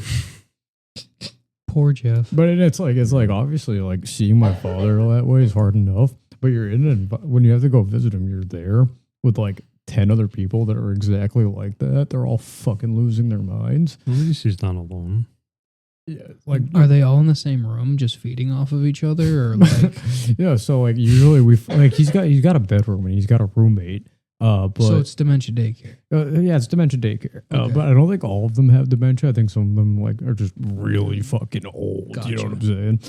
S1: Poor Jeff.
S2: But it's like obviously like seeing my father that way is hard enough. But you're in it when you have to go visit him. You're there with like 10 other people that are exactly like that. They're all fucking losing their minds.
S3: At least he's not alone.
S2: Yeah, like
S1: Are they all in the same room, just feeding off of each other, or like?
S2: yeah. So like usually he's got a bedroom and he's got a roommate. But
S1: So it's dementia daycare.
S2: yeah, it's dementia daycare.
S1: Okay.
S2: But I don't think all of them have dementia. I think some of them like are just really fucking old. You know what I'm saying?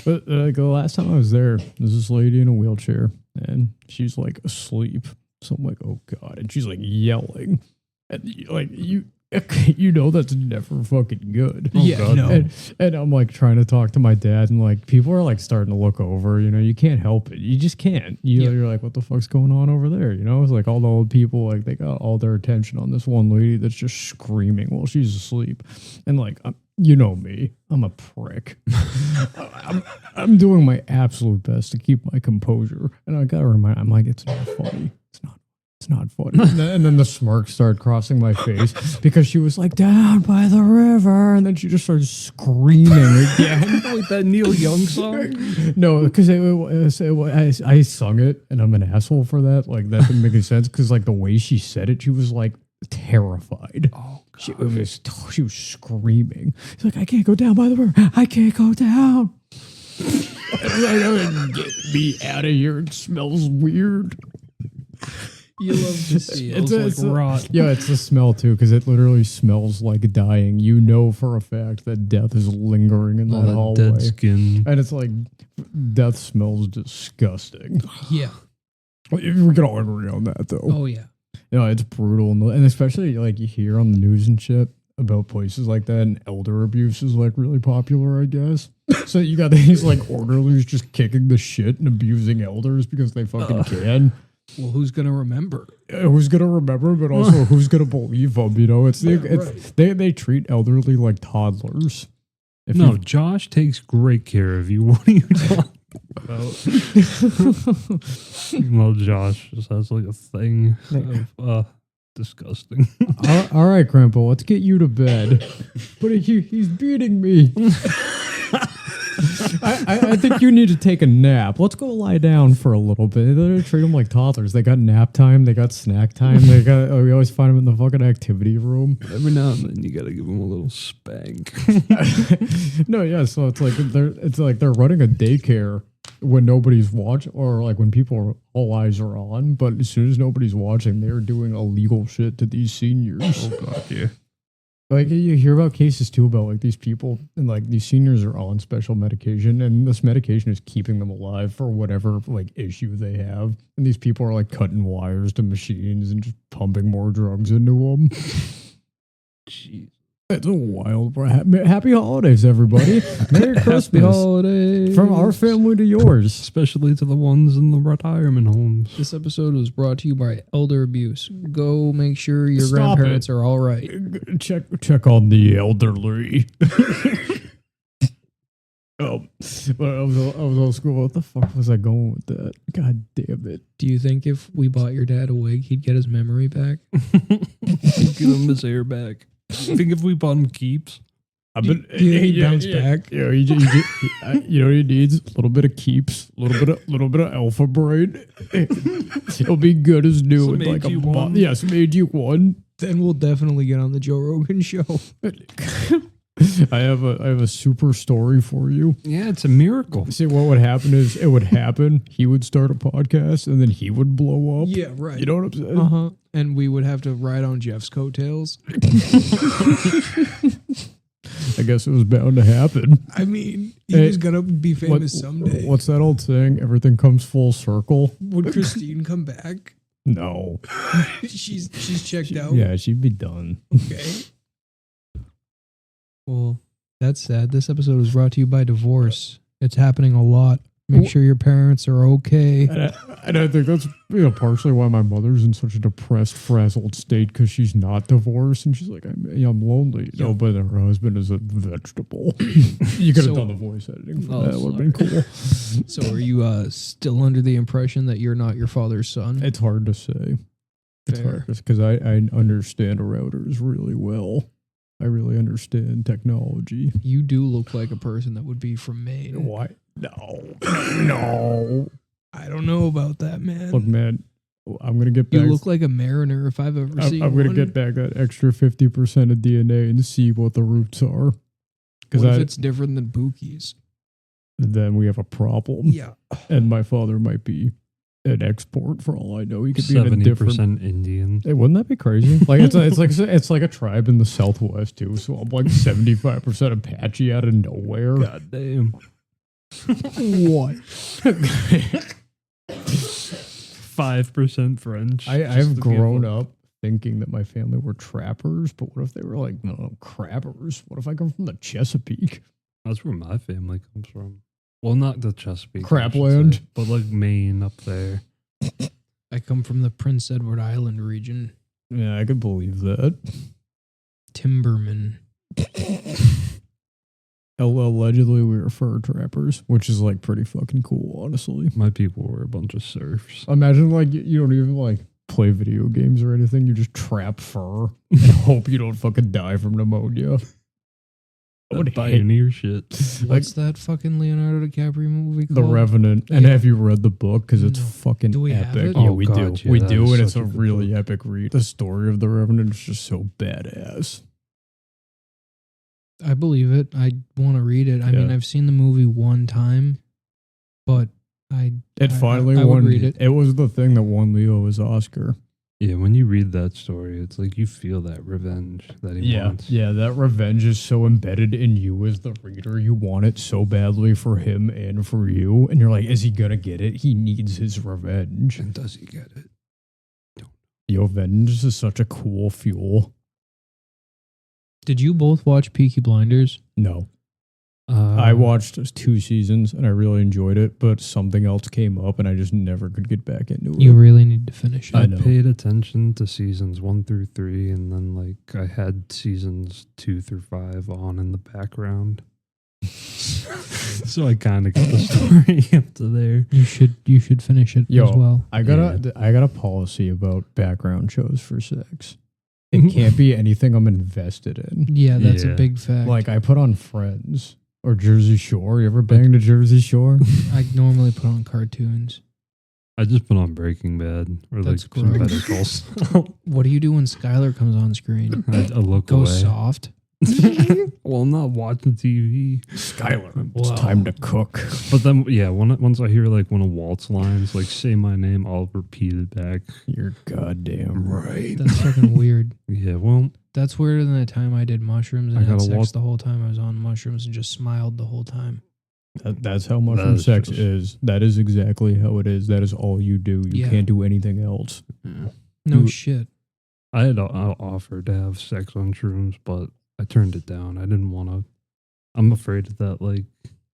S2: But like the last time I was there, there's this lady in a wheelchair and she's like asleep. So I'm like, oh god, and she's like yelling, and like you know that's never fucking good.
S1: Yeah,
S3: God,
S1: no.
S2: And I'm like trying to talk to my dad, and like people are like starting to look over. You know, you can't help it. You just can't. You're like, what the fuck's going on over there? You know, it's like all the old people, like they got all their attention on this one lady that's just screaming while she's asleep. And like, you know me, I'm a prick. I'm doing my absolute best to keep my composure, and I gotta remind. I'm like, it's not funny. It's not funny. And then the smirk started crossing my face because she was like, down by the river. And then she just started screaming again.
S3: Like that Neil Young song?
S2: No, because I sung it and I'm an asshole for that. Like, that didn't make any sense because, like, the way she said it, she was like terrified.
S3: Oh, God.
S2: She was screaming. She's like, I can't go down by the river. I can't go down. Get me out of here. It smells weird.
S1: You love to see it.
S2: It's rot. Yeah, it's the smell too, because it literally smells like dying. You know for a fact that death is lingering in that hallway.
S3: Dead skin.
S2: And it's like death smells disgusting.
S1: Yeah.
S2: We can all agree on that, though.
S1: Oh yeah.
S2: Yeah, it's brutal, and especially like you hear on the news and shit about places like that, and elder abuse is like really popular, I guess. So you got these like orderlies just kicking the shit and abusing elders because they fucking can.
S1: Well, who's gonna remember?
S2: Who's gonna remember, but also who's gonna believe them? You know, they treat elderly like toddlers.
S3: No, Josh takes great care of you. What are you talking about? Well, Josh just has like a thing of disgusting.
S2: All right, Grandpa, let's get you to bed. But he's beating me. I think you need to take a nap. Let's go lie down for a little bit. They treat them like toddlers. They got nap time. They got snack time. We always find them in the fucking activity room.
S3: Every now and then you gotta give them a little spank.
S2: No, yeah. So it's like they're running a daycare when nobody's watching, or like when all eyes are on. But as soon as nobody's watching, they're doing illegal shit to these seniors.
S3: Oh god, yeah.
S2: Like you hear about cases too about like these people and like these seniors are on special medication, and this medication is keeping them alive for whatever like issue they have. And these people are like cutting wires to machines and just pumping more drugs into them.
S3: Jeez.
S2: It's a wild. Happy holidays, everybody. Merry Christmas.
S3: Happy holidays.
S2: From our family to yours.
S3: Especially to the ones in the retirement homes.
S1: This episode was brought to you by Elder Abuse. Go make sure your
S2: Stop
S1: grandparents are all right.
S2: Check on the elderly. But I was old school. What the fuck was I going with that? God damn it.
S1: Do you think if we bought your dad a wig, he'd get his memory back?
S3: Give him his hair back. I think if we bought him keeps,
S1: Do you think he'd bounce back?
S2: Yeah, you know what he needs? A little bit of keeps, a little bit of alpha brain. He'll be good as new
S3: Some
S2: in like a
S3: AG1.
S2: month. Yes, made you one.
S1: Then we'll definitely get on the Joe Rogan show.
S2: I have a super story for you.
S3: yeah, it's a miracle.
S2: See, what would happen is it would happen. He would start a podcast, and then he would blow up.
S1: Yeah, right.
S2: You know what I'm saying?
S1: Uh-huh. And we would have to ride on Jeff's coattails.
S2: I guess it was bound to happen.
S1: I mean, he was going to be famous someday.
S2: What's that old saying? Everything comes full circle.
S1: Would Christine come back?
S2: No.
S1: She's checked out.
S2: Yeah, she'd be done.
S1: Okay. Well, that's sad. This episode was brought to you by divorce. It's happening a lot. Make sure your parents are okay.
S2: And I think that's partially why my mother's in such a depressed, frazzled state, because she's not divorced and she's like, I'm lonely.
S1: Yeah.
S2: No, but her husband is a vegetable. You could have
S1: So-
S2: done the voice editing for
S3: Oh,
S2: that. Would have been cool.
S1: So are you still under the impression that you're not your father's son?
S2: It's hard to say. It's
S1: Fair.
S2: hard because I understand routers really well. I really understand. understand technology.
S1: You do look like a person that would be from Maine.
S2: Why? No. No.
S1: I don't know about that, man.
S2: Look, man, I'm going to get back.
S1: You look like a mariner if I've ever seen
S2: I'm
S1: one.
S2: going to get back that extra 50% of DNA and see what the roots are.
S1: What if it's different than Bookie's?
S2: Then we have a problem.
S1: Yeah.
S2: And my father might be an export for all I know. He could be in a different
S3: 70% Indian.
S2: Hey, wouldn't that be crazy? Like it's like a tribe in the Southwest too. So I'm like 75% Apache out of nowhere.
S3: God damn.
S1: What?
S3: 5% French.
S2: I've grown up thinking that my family were trappers, but what if they were like, no, crabbers? What if I come from the Chesapeake?
S3: That's where my family comes from. Well, not the Chesapeake.
S2: Crapland?
S3: But like Maine up there.
S1: I come from the Prince Edward Island region.
S2: Yeah, I could believe that.
S1: Timberman.
S2: Allegedly, we were fur trappers, which is like pretty fucking cool, honestly.
S3: My people were a bunch of serfs.
S2: Imagine like you don't even like play video games or anything. You just trap fur and hope you don't fucking die from pneumonia. I would hate
S3: pioneer shit.
S1: What's that fucking Leonardo DiCaprio movie called?
S2: The Revenant. And
S1: Yeah.
S2: have you read the book? Because it's
S1: No.
S2: fucking
S1: Do we have
S2: epic.
S1: it?
S2: Yeah,
S3: Oh,
S2: we
S3: God,
S2: do.
S3: yeah,
S2: We
S3: that
S2: do,
S3: is
S2: and it's
S3: such
S2: a
S3: a good
S2: really
S3: book.
S2: epic read. The story of the Revenant is just so badass.
S1: I believe it. I want to read it. I mean,
S2: Yeah.
S1: I've seen the movie one time, but
S2: It finally
S1: I would
S2: won.
S1: read it.
S2: It was the thing that won Leo his Oscar.
S3: Yeah, when you read that story, it's like you feel that revenge that he wants.
S2: Yeah, that revenge is so embedded in you as the reader. You want it so badly for him and for you. And you're like, is he going to get it? He needs his revenge.
S3: And does he get it?
S2: Yo, vengeance is such a cool fuel.
S1: Did you both watch Peaky Blinders?
S2: No. I watched 2 seasons and I really enjoyed it, but something else came up and I just never could get back into it.
S1: You really need to finish it.
S2: I
S3: I
S2: know.
S3: paid attention to seasons 1 through 3, and then like I had seasons 2 through 5 on in the background. So I kind of got the story up to there.
S1: You should finish it
S2: Yo,
S1: as well.
S2: I got a policy about background shows for sex. It can't be anything I'm invested in.
S1: Yeah, that's a
S3: Yeah.
S1: big fact.
S2: Like I put on Friends or Jersey Shore. You ever banged a Jersey Shore?
S1: I normally put on cartoons.
S3: I just put on Breaking Bad or
S1: That's
S3: like some
S1: gross.
S3: Better Call Saul.
S1: What do you do when Skylar comes on screen?
S3: I look
S1: Go
S3: away.
S1: soft.
S3: Well, I'm not watching TV.
S2: Skylar, it's
S1: Wow.
S2: time to cook.
S3: But then, yeah, once I hear like one of Walt's lines, like "Say my name," I'll repeat it back.
S2: You're goddamn right.
S1: That's fucking weird.
S3: Yeah, well,
S1: That's weirder than the time I did mushrooms
S3: I
S1: and had
S3: gotta
S1: sex
S3: walk-
S1: the whole time I was on mushrooms and just smiled the whole time.
S2: That's how mushroom
S3: is
S2: sex
S3: just-
S2: is. That is exactly how it is. That is all you do. You
S1: Yeah.
S2: can't do anything else.
S3: yeah.
S1: No
S2: You-
S1: shit.
S3: I had offered to have sex on shrooms, but I turned it down. I didn't want to. I'm afraid of that, like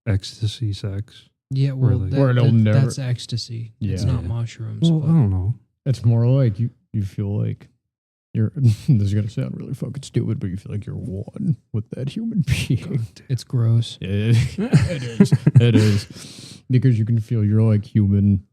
S3: ecstasy sex.
S1: Yeah, well,
S3: Really?
S2: Where it'll never-
S1: that's ecstasy. It's
S2: Yeah.
S1: not
S3: Yeah.
S1: mushrooms.
S3: Well, I
S1: but-
S3: don't know.
S2: It's more like you feel like you're. This is gonna sound really fucking stupid, but you feel like you're one with that human being.
S1: It's gross.
S2: It is. It is because you can feel your like human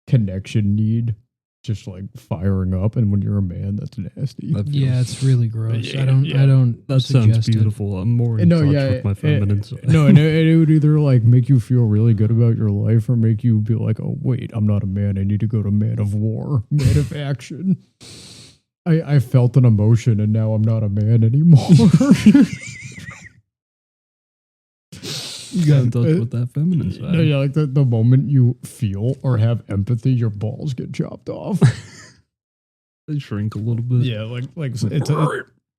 S2: connection need just like firing up, and when you're a man, that's nasty.
S3: That feels-
S1: Yeah, it's really gross.
S2: Yeah,
S1: I don't.
S2: yeah.
S1: I don't.
S3: that sounds
S1: suggest it.
S3: beautiful. I'm more in
S2: No,
S3: touch
S2: yeah,
S3: with my feminine side.
S2: No, and it would either like make you feel really good about your life or make you be like, oh wait, I'm not a man. I need to go to man of war, man of action. I felt an emotion and now I'm not a man anymore.
S3: You got in touch with that feminine side.
S2: No, yeah, like the moment you feel or have empathy, your balls get chopped off.
S3: They shrink a little bit.
S2: Yeah, like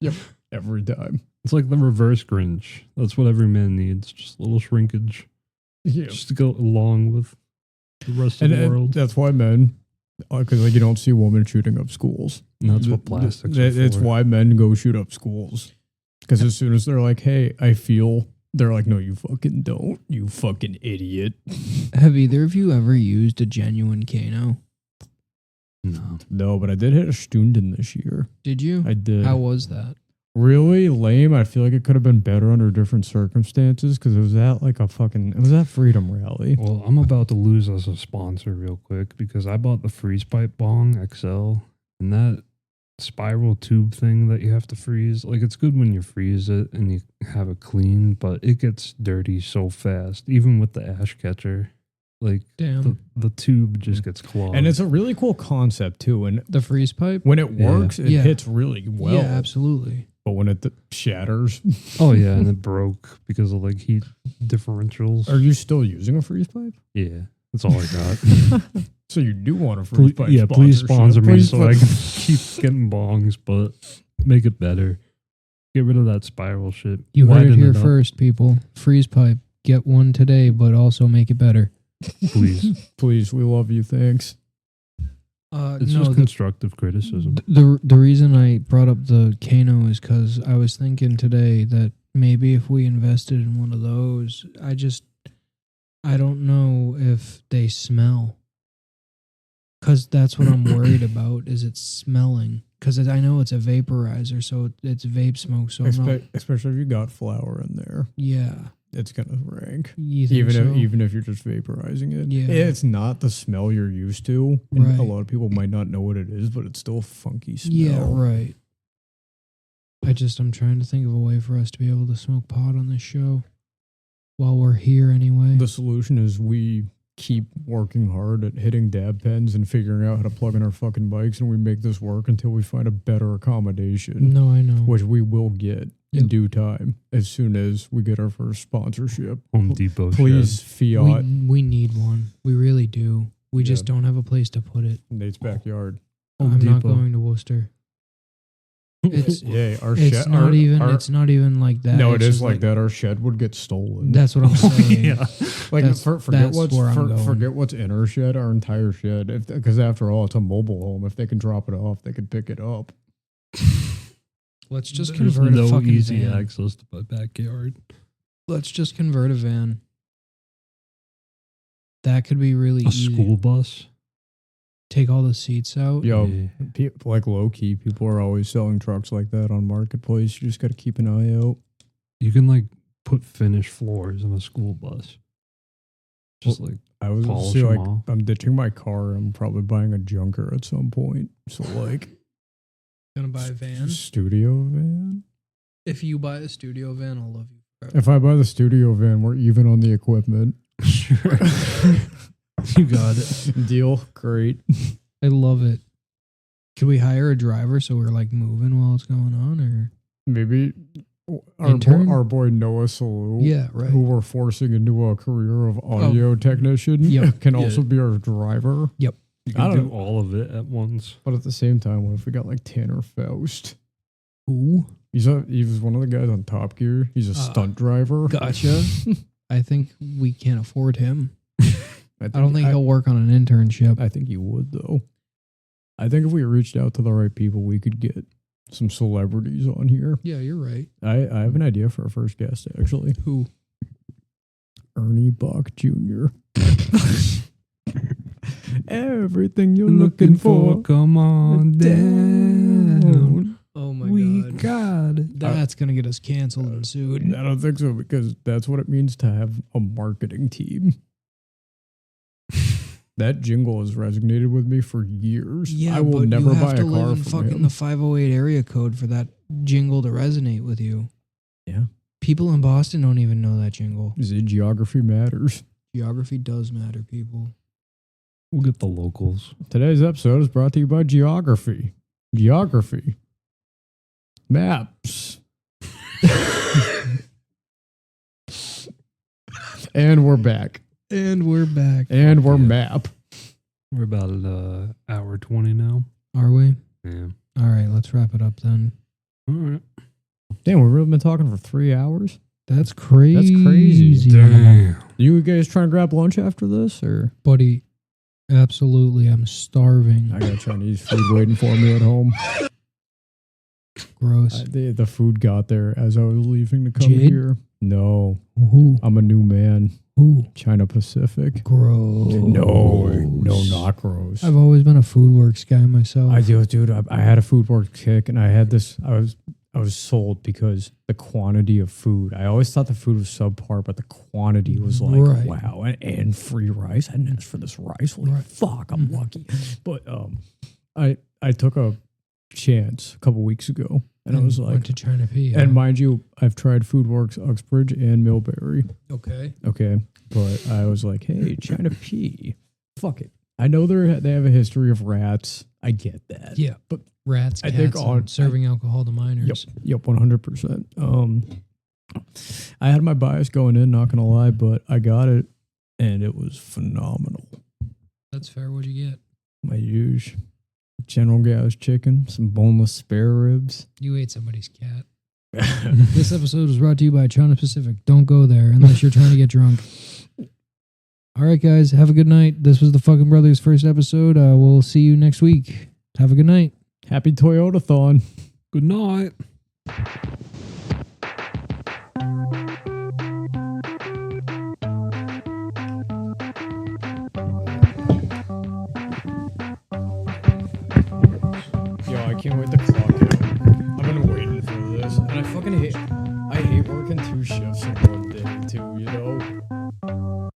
S2: yep, every time.
S3: It's like the reverse Grinch. That's what every man needs. Just a little shrinkage.
S2: Yeah,
S3: Just to go along with the rest of the
S2: and
S3: world.
S2: that's why men, because like you don't see women shooting up schools.
S3: And that's what plastics are
S2: It's
S3: for.
S2: why men go shoot up schools. Because as soon as they're like, hey, I feel, they're like, no, you fucking don't. You fucking idiot.
S1: Have either of you ever used a genuine Kano?
S3: No.
S2: No, but I did hit a Stunden this year.
S1: Did you?
S2: I did.
S1: How was that?
S2: Really lame. I feel like it could have been better under different circumstances because it was at like it was at Freedom Rally.
S3: Well, I'm about to lose us a sponsor real quick because I bought the Freeze Pipe Bong XL, and that spiral tube thing that you have to freeze. Like, it's good when you freeze it and you have it clean, but it gets dirty so fast, even with the ash catcher. Like,
S1: Damn.
S3: the tube just gets clogged.
S2: And it's a really cool concept too. And
S1: The freeze pipe?
S2: when it works, it
S1: Yeah.
S2: hits really well.
S1: Yeah, absolutely.
S2: But when it shatters,
S3: oh yeah, and it broke because of like heat differentials.
S2: are you still using a freeze pipe?
S3: Yeah, that's all I got.
S2: So you do want a freeze pipe?
S3: Yeah, please sponsor me
S2: Please
S3: so I can keep getting bongs, but make it better. Get rid of that spiral shit.
S1: You heard it
S3: Widen
S1: here
S3: up,
S1: first, people. Freeze pipe. Get one today, but also make it better.
S3: please.
S2: Please, we love you. Thanks.
S3: It's
S1: no,
S3: just constructive criticism.
S1: the reason I brought up the Kano is because I was thinking today that maybe if we invested in one of those, I don't know if they smell. Because that's what I'm worried about, is it smelling. Because I know it's a vaporizer, so it's vape smoke. So I'm not,
S2: Especially if you got flour in there,
S1: yeah.
S2: it's gonna rank.
S1: You think so?
S2: Even if you're just vaporizing it,
S1: Yeah.
S2: it's not the smell you're used to. And
S1: Right.
S2: a lot of people might not know what it is, but it's still a funky smell.
S1: Yeah, right. I'm trying to think of a way for us to be able to smoke pot on this show while we're here anyway.
S2: The solution is we keep working hard at hitting dab pens and figuring out how to plug in our fucking bikes, and we make this work until we find a better accommodation,
S1: No, I know.
S2: which we will get in
S1: Yep.
S2: due time as soon as we get our first sponsorship.
S3: Home Depot.
S2: Please, Fiat,
S1: We need one. We really do. We just
S2: Yeah.
S1: don't have a place to put it.
S2: Nate's backyard.
S3: Home
S1: I'm not
S3: Depot.
S1: going to Worcester. It's
S2: Yeah, our
S1: it's
S2: shed.
S1: not even
S2: our-
S1: it's not even like that.
S2: No,
S1: It's
S2: it is
S1: just
S2: like that. Our shed would get stolen.
S1: That's what I'm saying.
S3: yeah.
S2: Like
S1: That's-
S2: forget
S1: that's
S2: what's
S1: where I'm going.
S2: forget what's in our shed, our entire shed. Because after all, it's a mobile home. If they can drop it off, they can pick it up.
S1: Let's just
S3: There's
S1: convert a
S3: no
S1: fucking
S3: easy
S1: van.
S3: access to my backyard.
S1: Let's just convert a van. That could be really
S3: A
S1: easy.
S3: school bus.
S1: Take all the seats out.
S2: Yo,
S3: Yeah.
S2: people, like low key, people are always selling trucks like that on Marketplace. You just got to keep an eye out.
S3: You can like put finished floors in a school bus. Just like
S2: I was
S3: polish
S2: see,
S3: them
S2: like
S3: off.
S2: I'm ditching my car. I'm probably buying a junker at some point. So like
S1: Gonna buy a van.
S2: studio van.
S1: If you buy a studio van, I'll love you forever.
S2: If I buy the studio van, we're even on the equipment.
S3: sure. You got it.
S2: Deal. Great.
S1: I love it. Could we hire a driver so we're like moving while it's going on, or
S2: Maybe
S1: Intern?
S2: our boy Noah Salou,
S1: yeah, right.
S2: who we're forcing into a career of audio technician,
S1: Yep.
S2: can
S3: Yeah.
S2: also be our driver.
S3: You
S2: I
S3: can
S2: don't
S3: do all of it at once.
S2: But at the same time, what if we got like Tanner Faust?
S1: Who?
S2: He was one of the guys on Top Gear. He's a stunt driver.
S1: Gotcha. I think we can't afford him.
S2: I
S1: I don't think he'll work on an internship.
S2: I think he would though. I think if we reached out to the right people, we could get some celebrities on here.
S1: Yeah, you're right.
S2: I have an idea for our first guest actually.
S1: Who?
S2: Ernie Bach Jr. Everything you're looking for.
S3: Come on down.
S1: Oh my
S3: We
S1: god.
S3: got it.
S1: That's gonna get us canceled and sued.
S2: I don't think so because that's what it means to have a marketing team. That jingle has resonated with me for years.
S1: Yeah,
S2: I will
S1: but
S2: never
S1: you have
S2: buy
S1: to
S2: a
S1: live
S2: car
S1: in
S2: from
S1: fucking
S2: him.
S1: the 508 area code for that jingle to resonate with you.
S2: Yeah.
S1: People in Boston don't even know that jingle.
S2: Geography matters.
S1: Geography does matter, people.
S3: We'll get the locals.
S2: Today's episode is brought to you by Geography. Geography. Maps. And we're back.
S1: And we're back.
S2: And we're
S3: Yeah.
S2: map.
S3: We're about at hour 20 now.
S1: Are we?
S3: Yeah.
S1: All right, let's wrap it up then.
S3: All right.
S2: Damn, we've really been talking for 3 hours.
S1: That's crazy.
S2: That's crazy.
S3: Damn.
S2: You guys trying to grab lunch after this, or
S1: Buddy, absolutely. I'm starving.
S2: I got Chinese food waiting for me at home?
S1: Gross.
S2: The food got there as I was leaving to come
S1: Jade?
S2: here. No,
S1: Who?
S2: I'm a new man.
S1: Who?
S2: China Pacific.
S1: Gross.
S2: No, not gross.
S1: I've always been a FoodWorks guy myself.
S2: I do, dude. I had a food work kick, and I had this. I was sold because the quantity of food. I always thought the food was subpar, but the quantity was like,
S1: Right.
S2: wow, and free rice. I didn't ask for this rice. Holy
S1: Right.
S2: fuck, I'm lucky. But I took a chance a couple weeks ago, and I was like,
S1: went to China Pea.
S2: and mind you, I've tried Foodworks Uxbridge and Millbury.
S1: Okay.
S2: Okay, but I was like, hey, China Pea, fuck it. I know they have a history of rats. I get that.
S1: Yeah,
S2: but
S1: rats,
S2: I
S1: cats,
S2: think
S1: and serving alcohol to minors.
S2: Yep, 100%. I had my bias going in, not gonna lie, but I got it, and it was phenomenal.
S1: That's fair. What'd you get?
S2: My huge General Gas chicken, some boneless spare ribs.
S1: You ate somebody's cat. This episode was brought to you by China Pacific. Don't go there unless you're trying to get drunk. All right, guys, have a good night. This was the Fucking Brothers first episode. We'll see you next week. Have a good night.
S2: Happy Toyota-thon.
S3: Good night.
S2: Yo, I can't wait to clock out. I've been waiting for this, and I fucking hate working 2 shifts in one day too, you know?